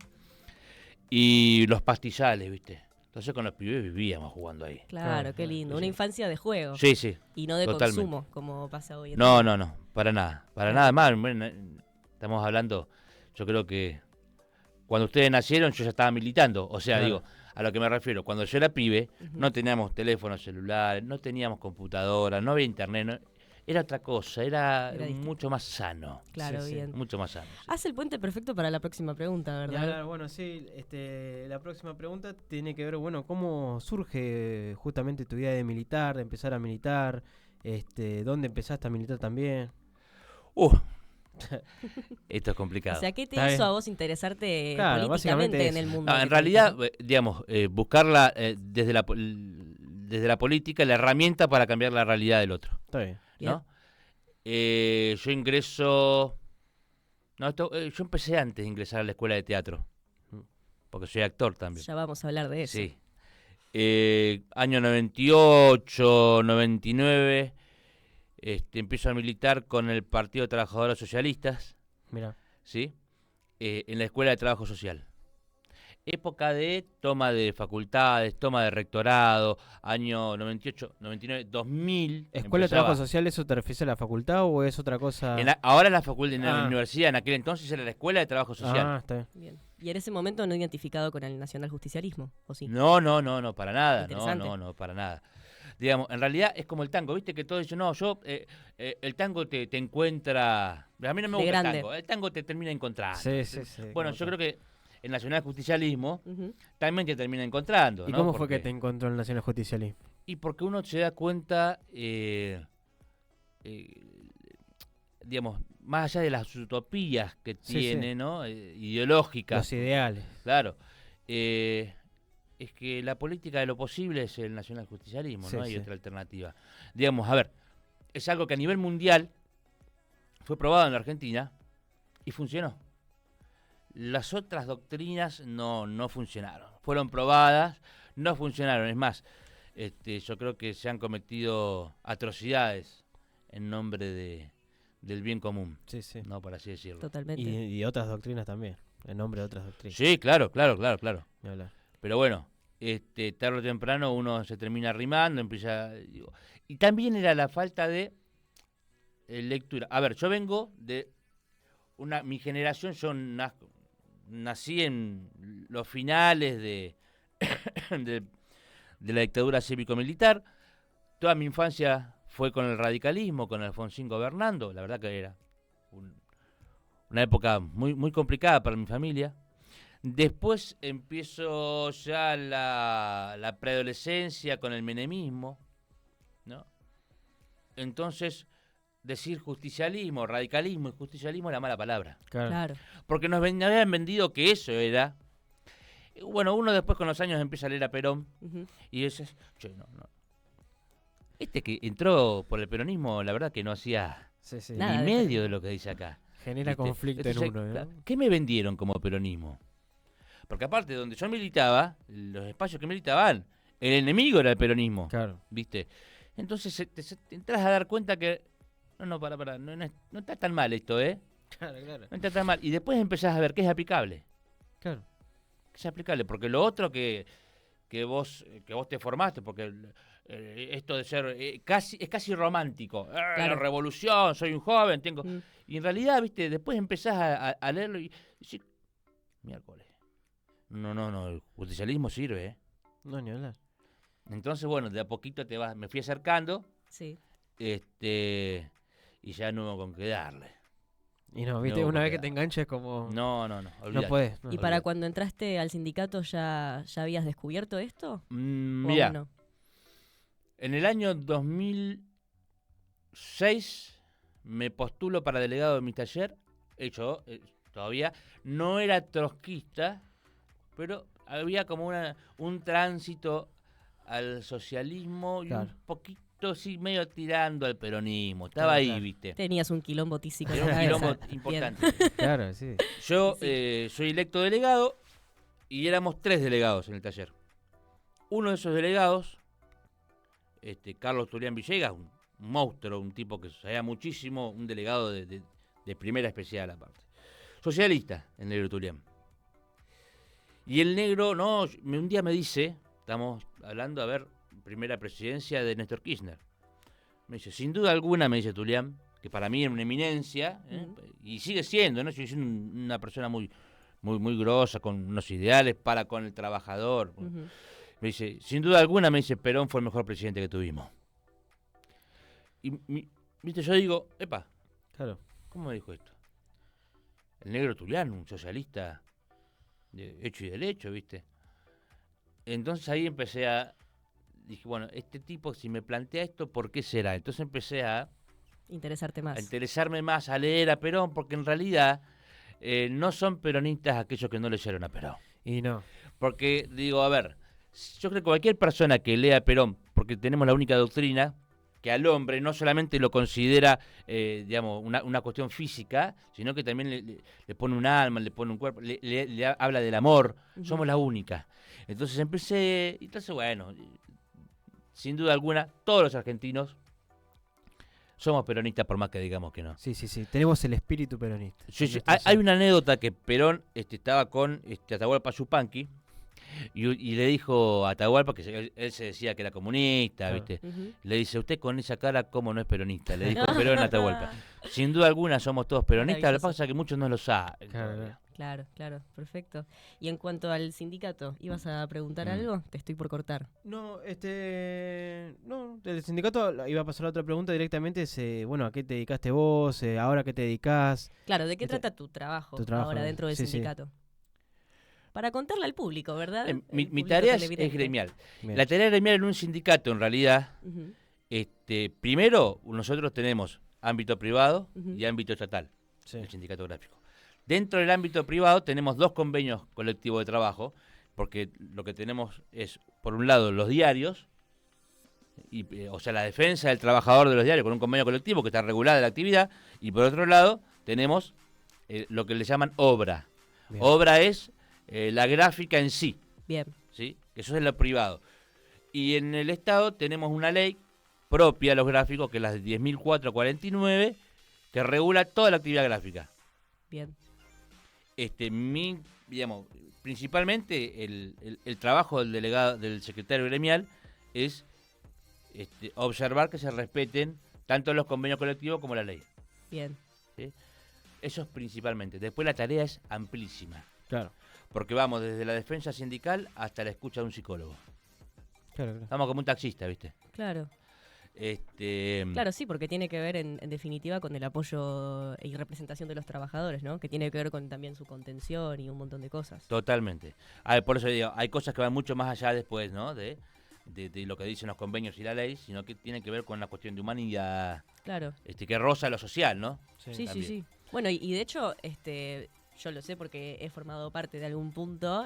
y los pastizales, ¿viste? Entonces con los pibes vivíamos jugando ahí. Claro, qué lindo. Una infancia de juego. Sí, sí. Y no de totalmente. consumo, como pasa hoy en No, día. no, para nada. Para nada más. Bueno, estamos hablando, yo creo que cuando ustedes nacieron yo ya estaba militando. O sea, Claro. digo, a lo que me refiero, cuando yo era pibe, Ujú. no teníamos teléfonos celulares, no teníamos computadoras, no había internet, era otra cosa, era Era distinto. mucho más sano. Claro, Sí, sí. bien. Mucho más sano. sí. Hace el puente perfecto para la próxima pregunta, Y ¿verdad? ahora, bueno, sí, la próxima pregunta tiene que ver, bueno, cómo surge justamente tu idea de militar, de empezar a militar, dónde empezaste a militar también. Esto es complicado. O sea, ¿qué te Está hizo bien. a vos interesarte Claro, políticamente básicamente en el eso. mundo? No, en arquitecto, realidad, no? digamos, buscarla desde la política, la herramienta para cambiar la realidad del otro, Está bien. ¿no? Yo ingreso... No, yo empecé antes de ingresar a la escuela de teatro, porque soy actor también. Ya vamos a hablar de eso. Sí. Año 98, 99, empiezo a militar con el Partido de Trabajadores Socialistas, Mira, ¿sí? En la Escuela de Trabajo Social. Época de toma de facultades, toma de rectorado, año 98, 99, 2000. ¿Escuela de empezaba. Trabajo Social, eso te refieres a la facultad o es otra cosa? Ahora la facultad, en la Ah. universidad, en aquel entonces era la Escuela de Trabajo Social. Ah, está bien. Bien. Y en ese momento no identificado con el nacionaljusticialismo, ¿o sí? No, para nada, Interesante. no, para nada. Digamos, en realidad es como el tango, ¿viste? Que todos dicen, no, el tango te encuentra... A mí no me De gusta grande. el tango te termina encontrando. Sí, sí, sí. Bueno, yo creo que el nacionaljusticialismo Ujú. también te termina encontrando, ¿Y ¿no? cómo fue Porque- que te encontró el Nacional Justicialismo? Y porque uno se da cuenta, digamos, más allá de las utopías que Sí, tiene, sí. ¿no? Ideológicas. Los ideales. Claro. Es que la política de lo posible es el nacionaljusticialismo, Sí, no hay sí. otra alternativa. Digamos, a ver, es algo que a nivel mundial fue probado en la Argentina y funcionó. Las otras doctrinas no funcionaron. Fueron probadas, no funcionaron. Es más, yo creo que se han cometido atrocidades en nombre del bien común, Sí, sí. ¿no? Por así decirlo. Totalmente. Y otras doctrinas también. En nombre de otras doctrinas. Sí, claro. Ni hablar. Pero bueno, tarde o temprano uno se termina arrimando, empieza... digo, y también era la falta de lectura. A ver, yo vengo de mi generación, yo nací en los finales de la dictadura cívico-militar. Toda mi infancia fue con el radicalismo, con Alfonsín gobernando. La verdad que era una época muy, muy complicada para mi familia. Después empiezo ya la preadolescencia con el menemismo, ¿no? Entonces, decir justicialismo, radicalismo y justicialismo era mala palabra. Claro. Claro. Porque nos habían vendido que eso era. Bueno, uno después con los años empieza a leer a Perón Ujú. y dices, che, no. Este que entró por el peronismo, la verdad que no hacía Sí, sí. Nada Ni de medio de lo que dice acá. Genera ¿Viste? conflicto Entonces, en uno, ¿no? claro, ¿qué me vendieron como peronismo? Porque aparte, donde yo militaba, los espacios que militaban, el enemigo era el peronismo, Claro. ¿viste? Entonces te entras a dar cuenta que, pará, no está tan mal esto, ¿eh? Claro, claro. No está tan mal. Y después empezás a ver qué es aplicable. Claro. ¿Qué es aplicable? Porque lo otro que vos te formaste, porque esto de ser es casi romántico. La Claro. revolución, soy un joven, tengo... Mm. Y en realidad, viste, después empezás a leerlo y decís, miércoles. No, el justicialismo sirve, ¿eh? No, ni hablar. Entonces, bueno, de a poquito me fui acercando, Sí. y ya no hubo con qué darle. Y no, viste, No, una vez porque- que te enganches como... No, no olvidate. puedes. No. ¿Y para cuando entraste al sindicato ya habías descubierto esto? ¿O Mirá, aún no? en el año 2006 me postulo para delegado de mi taller, hecho todavía, no era trotskista, pero había como un tránsito al socialismo y Claro. un poquito, sí, medio tirando al peronismo. Estaba Claro, ahí, claro. viste. Tenías un quilombo tísico en Era la un cabeza. quilombo Bien. importante. Claro, sí. Yo Sí. soy electo delegado y éramos 3 delegados en el taller. Uno de esos delegados, Carlos Tulián Villegas, un monstruo, un tipo que sabía muchísimo, un delegado de primera especial aparte. Socialista, el negro Tulián. Y el negro, un día me dice, estamos hablando, a ver, primera presidencia de Néstor Kirchner. Me dice, sin duda alguna, me dice Tulián, que para mí era una eminencia, y sigue siendo, ¿no? Sigue siendo una persona muy grosa, con unos ideales para con el trabajador. Ujú. Me dice, sin duda alguna, me dice, Perón fue el mejor presidente que tuvimos. Y, viste, yo digo, epa, Claro. ¿cómo me dijo esto? El negro Tulián, un socialista de hecho y derecho, viste. Entonces ahí dije, bueno, este tipo, si me plantea esto, ¿por qué será? Entonces empecé a Interesarte más. interesarme más, a leer a Perón, porque en realidad no son peronistas aquellos que no leyeron a Perón. Y no. Porque, digo, a ver, yo creo que cualquier persona que lea a Perón, porque tenemos la única doctrina, que al hombre no solamente lo considera, digamos, una cuestión física, sino que también le pone un alma, le pone un cuerpo, le habla del amor, Ujú. somos la única. Entonces bueno, sin duda alguna, todos los argentinos somos peronistas por más que digamos que no. Sí, sí, sí. Tenemos el espíritu peronista. Sí, En sí. nuestro Hay ser. una anécdota que Perón estaba con Atahualpa Yupanqui y le dijo a Atahualpa, que él se decía que era comunista, Claro. ¿viste? Ujú. Le dice, usted con esa cara, ¿cómo no es peronista? Le dijo Perón a Atahualpa. Sin duda alguna somos todos peronistas, lo que Maravilloso. pasa es que muchos no lo saben. Claro, todavía. Claro, perfecto. Y en cuanto al sindicato, ¿ibas a preguntar Mm. algo? Te estoy por cortar. No, no, del sindicato iba a pasar a otra pregunta directamente, bueno, ¿a qué te dedicaste vos? ¿Ahora qué te dedicás? Claro, ¿de qué Este- trata tu trabajo, tu trabajo, ahora dentro del sí, sí. sindicato? Para contarle al público, ¿verdad? Mi El público tarea es televidente. gremial. Bien. La tarea gremial en un sindicato, en realidad, Ujú, primero, nosotros tenemos ámbito privado Ujú. y ámbito estatal. Sí. El sindicato gráfico. Dentro del ámbito privado tenemos 2 convenios colectivos de trabajo, porque lo que tenemos es, por un lado, los diarios, o sea, la defensa del trabajador de los diarios con un convenio colectivo que está regulada la actividad, y por otro lado tenemos lo que le llaman obra. Bien. Obra es la gráfica en sí, Bien, ¿sí? Eso es en lo privado. Y en el Estado tenemos una ley propia a los gráficos, que es la de 10.449, que regula toda la actividad gráfica. bien. Digamos, principalmente el trabajo del delegado, del secretario gremial, es observar que se respeten tanto los convenios colectivos como la ley. Bien. Eso es principalmente. Después la tarea es amplísima, Claro, porque vamos desde la defensa sindical hasta la escucha de un psicólogo. claro, claro. Estamos como un taxista, ¿viste? Claro. Mm. Claro, sí, porque tiene que ver en definitiva con el apoyo y representación de los trabajadores, ¿no? Que tiene que ver con también su contención y un montón de cosas. Totalmente. Por eso digo, hay cosas que van mucho más allá después, ¿no? De lo que dicen los convenios y la ley, sino que tienen que ver con la cuestión de humanidad, Claro. que roza lo social, ¿no? Sí, también. sí. Bueno, y de hecho, yo lo sé porque he formado parte de algún punto,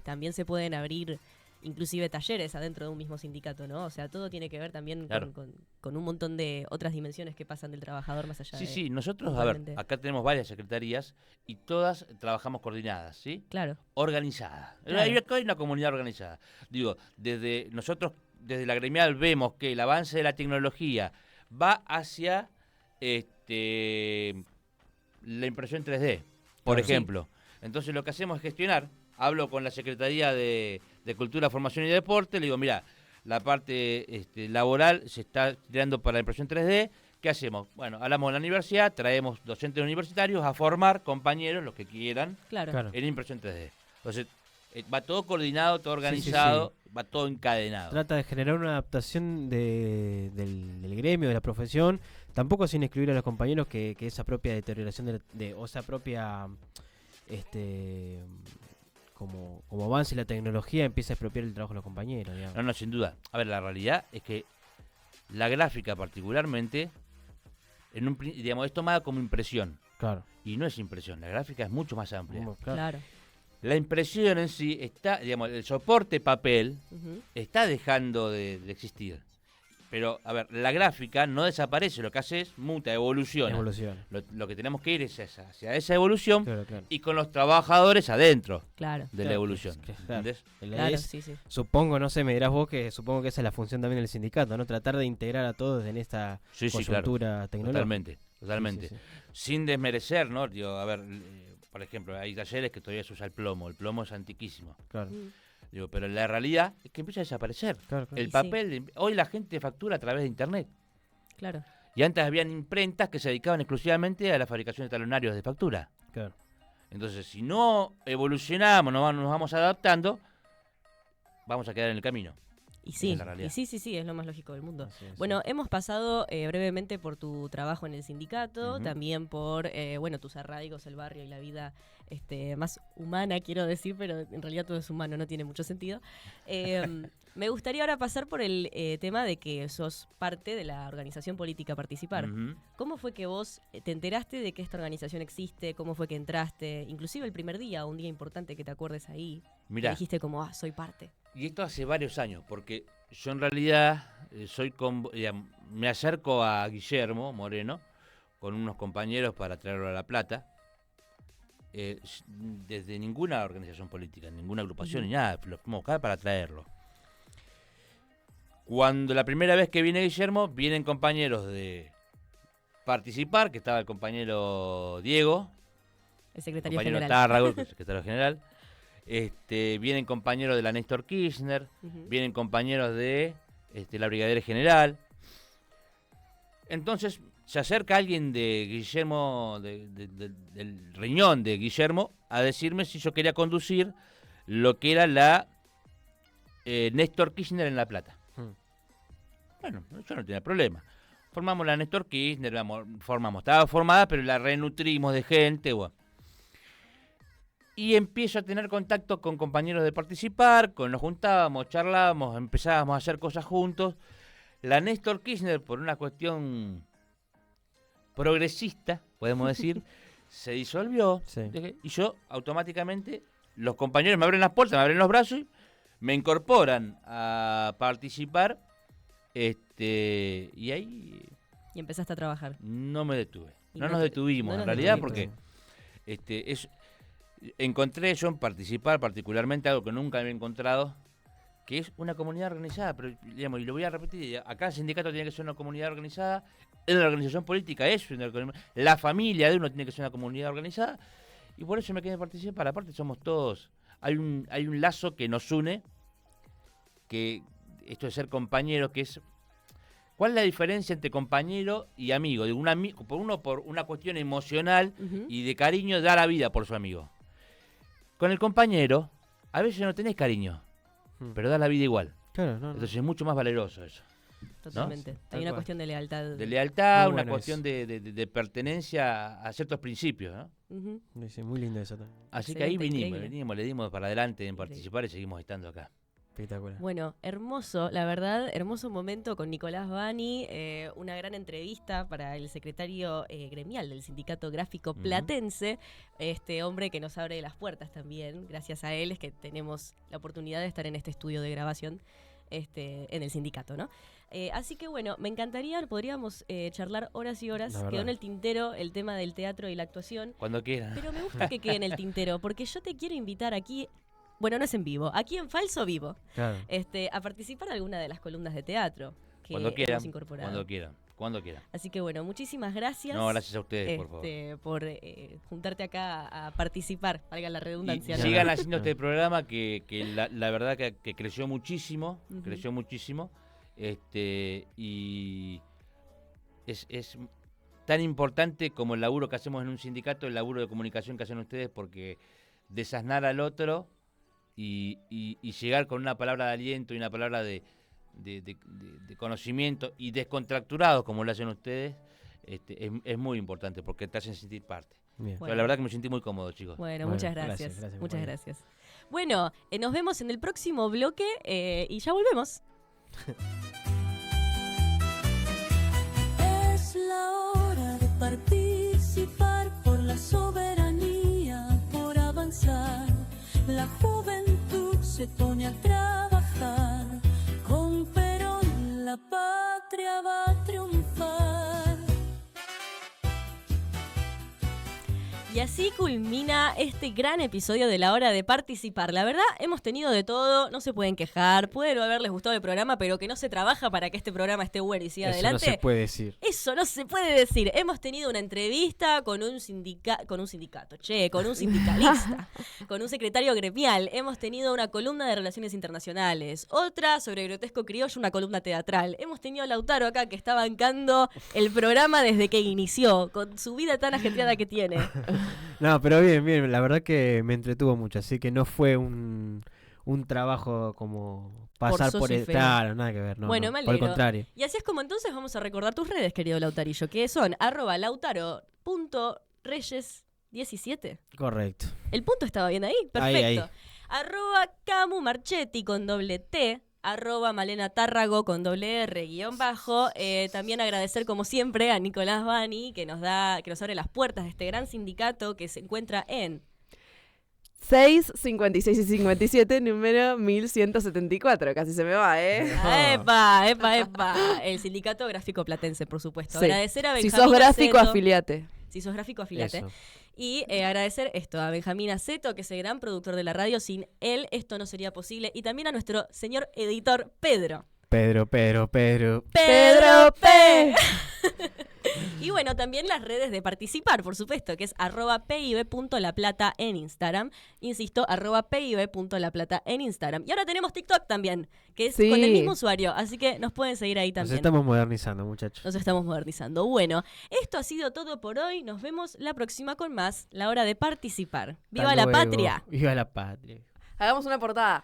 también se pueden abrir inclusive talleres adentro de un mismo sindicato, ¿no? O sea, todo tiene que ver también Claro. con un montón de otras dimensiones que pasan del trabajador más allá de... Sí, nosotros, a ver, puntualmente. acá tenemos varias secretarías y todas trabajamos coordinadas, ¿sí? Claro, Organizadas. Claro. Acá hay una comunidad organizada. Digo, nosotros, desde la gremial, vemos que el avance de la tecnología va hacia la impresión 3D, por Claro. ejemplo. Entonces lo que hacemos es gestionar. Hablo con la Secretaría de Cultura, Formación y Deporte, le digo, mira, la parte laboral se está tirando para la impresión 3D. ¿Qué hacemos? Bueno, hablamos de la universidad, traemos docentes universitarios a formar compañeros, los que quieran, claro. Claro. en impresión 3D. Entonces, va todo coordinado, todo Sí, sí, organizado, va todo encadenado. Trata de generar una adaptación del gremio, de la profesión, tampoco sin excluir a los compañeros que esa propia deterioración o esa propia como avance la tecnología empieza a expropiar el trabajo de los compañeros, digamos. No, sin duda. A ver, la realidad es que la gráfica particularmente, digamos, es tomada como impresión. Claro. Y no es impresión, la gráfica es mucho más amplia. Claro. La impresión en sí está, digamos, el soporte papel Ujú. está dejando de existir. Pero, a ver, la gráfica no desaparece, lo que hace es muta, evoluciona. Evolución. Lo que tenemos que ir es hacia esa evolución Claro, claro. y con los trabajadores adentro Claro. de la Claro, evolución. claro. ¿Entendés? Claro, sí, sí. Supongo, no sé, me dirás vos que supongo que esa es la función también del sindicato, ¿no? Tratar de integrar a todos en esta Sí, sí, claro. coyuntura tecnológica. Totalmente, totalmente. Sí, sí, sí. Sin desmerecer, ¿no? Digo, a ver, por ejemplo, hay talleres que todavía se usa el plomo es antiquísimo. Claro. Mm. Digo, pero la realidad es que empieza a desaparecer. Claro, claro. El Y papel, hoy la gente factura a través de internet. Claro. Y antes habían imprentas que se dedicaban exclusivamente a la fabricación de talonarios de factura. Claro. Entonces, si no evolucionamos, nos vamos adaptando, vamos a quedar en el camino. Y sí, la realidad. sí, es lo más lógico del mundo. Así es, Bueno, hemos pasado brevemente por tu trabajo en el sindicato, Ujú. también por, tus arraigos, el barrio y la vida más humana, quiero decir, pero en realidad todo es humano, no tiene mucho sentido. Me gustaría ahora pasar por el tema de que sos parte de la organización política Participar. Ujú. ¿Cómo fue que vos te enteraste de que esta organización existe? ¿Cómo fue que entraste? Inclusive el primer día, un día importante que te acuerdes ahí, Mirá, dijiste como, soy parte. y esto hace varios años, porque yo en realidad me acerco a Guillermo Moreno con unos compañeros para traerlo a La Plata, desde ninguna organización política, ninguna agrupación Ujú. ni nada, lo fuimos a buscar para traerlo. Cuando la primera vez que viene Guillermo, vienen compañeros de Participar, que estaba el compañero Diego, El secretario compañero general. Tárrago, que es el secretario general. Vienen compañeros de la Néstor Kirchner, Ujú. vienen compañeros de la Brigadera General. Entonces se acerca alguien de Guillermo, del riñón de Guillermo, a decirme si yo quería conducir lo que era la Néstor Kirchner en La Plata. Bueno, yo no tenía problema. Formamos la Néstor Kirchner, estaba formada, pero la renutrimos de gente, bueno. Y empiezo a tener contacto con compañeros de Participar, nos juntábamos, charlábamos, empezábamos a hacer cosas juntos. La Néstor Kirchner, por una cuestión progresista, podemos decir, se disolvió. Sí. Y yo automáticamente, los compañeros me abren las puertas, me abren los brazos y me incorporan a Participar. Y ahí Y empezaste a trabajar. no me detuve. Y No no nos te- detuvimos, no en nos realidad, detuvimos. porque encontré yo en Participar particularmente algo que nunca había encontrado, que es una comunidad organizada. Pero, digamos, y lo voy a repetir, acá el sindicato tiene que ser una comunidad organizada, en la organización política la familia de uno tiene que ser una comunidad organizada, y por eso me quedé en Participar. Aparte somos todos, hay un lazo que nos une, que esto de ser compañero, que es... ¿Cuál es la diferencia entre compañero y amigo? De un amigo, por una cuestión emocional Ujú. y de cariño, da la vida por su amigo. Con el compañero, a veces no tenés cariño, pero da la vida igual. Claro, no, no. Entonces es mucho más valeroso eso. Totalmente. Tal Hay una cual. cuestión de lealtad. De lealtad, Muy una bueno cuestión de pertenencia a ciertos principios, ¿no? Ujú. Sí, muy lindo eso también. Así que ahí Excelente, increíble. venimos, le dimos para adelante en Increíble. Participar y seguimos estando acá. Espectacular. Bueno, hermoso, la verdad, hermoso momento con Nicolás Bani, una gran entrevista para el secretario gremial del Sindicato Gráfico Platense, este hombre que nos abre las puertas también, gracias a él es que tenemos la oportunidad de estar en este estudio de grabación en el sindicato, ¿no? Así que bueno, me encantaría, podríamos charlar horas y horas, quedó en el tintero el tema del teatro y la actuación. Cuando quieran. Pero me gusta que quede en el tintero, porque yo te quiero invitar aquí. Bueno, no es en vivo, aquí en Falso Vivo, Claro. a participar de alguna de las columnas de teatro que Cuando quieran. hemos incorporado. Cuando quieran. Así que bueno, muchísimas gracias. No, gracias a ustedes, por favor. Por juntarte acá a participar, valga la redundancia. Y ¿no? sigan haciendo este programa que la verdad que creció muchísimo, y es tan importante como el laburo que hacemos en un sindicato, el laburo de comunicación que hacen ustedes, porque desasnar al otro y llegar con una palabra de aliento y una palabra de conocimiento y descontracturados como lo hacen ustedes, es muy importante porque te hacen sentir parte. Bien. Bueno. La verdad que me sentí muy cómodo, chicos. Bueno, muchas gracias. gracias, Muchas María. gracias. Bueno, nos vemos en el próximo bloque y ya volvemos. Es la hora de participar por la soberanía, por avanzar. La juventud se pone a trabajar. Con Perón la patria va a triunfar. Y así culmina este gran episodio de La Hora de Participar. La verdad, hemos tenido de todo, no se pueden quejar, puede no haberles gustado el programa, pero que no se trabaja para que este programa esté bueno y siga Eso adelante. no se puede decir. Eso no se puede decir. Hemos tenido una entrevista con un sindicalista, con un secretario gremial. Hemos tenido una columna de relaciones internacionales, otra sobre grotesco criollo, una columna teatral. Hemos tenido a Lautaro acá que está bancando el programa desde que inició, con su vida tan ajetreada que tiene. No, pero bien, la verdad que me entretuvo mucho, así que no fue un trabajo como pasar por Forzoso y el... feo. Claro, nada que ver, no, Bueno, no, me por el alegro. contrario. Y así es como entonces vamos a recordar tus redes, querido Lautarillo, que son @lautaro.reyes17. Correcto. El punto estaba bien ahí, perfecto. Ahí. @Camu Marchetti con doble T, @Malena Tárrago con doble R _. También agradecer como siempre a Nicolás Bani que nos abre las puertas de este gran sindicato que se encuentra en 6, 56 y 57, número 1174. Casi se me va, ¿eh? ¡Epa! El Sindicato Gráfico Platense, por supuesto. Sí. Agradecer a Si Benjamín sos gráfico, Aceto. afiliate. Si sos gráfico, afílate. Eso. Y agradecer esto a Benjamín Aceto, que es el gran productor de la radio. Sin él esto no sería posible. Y también a nuestro señor editor Pedro. Pedro. ¡Pedro P! Y bueno, también las redes de participar, por supuesto, que es @pib.laplata en Instagram. Insisto, @pib.laplata en Instagram. Y ahora tenemos TikTok también, que es Sí. con el mismo usuario. Así que nos pueden seguir ahí Nos también. estamos modernizando, muchachos. Nos estamos modernizando. Bueno, esto ha sido todo por hoy. Nos vemos la próxima con más La Hora de Participar. ¡Viva Hasta la luego. patria! ¡Viva la patria! Hagamos una portada.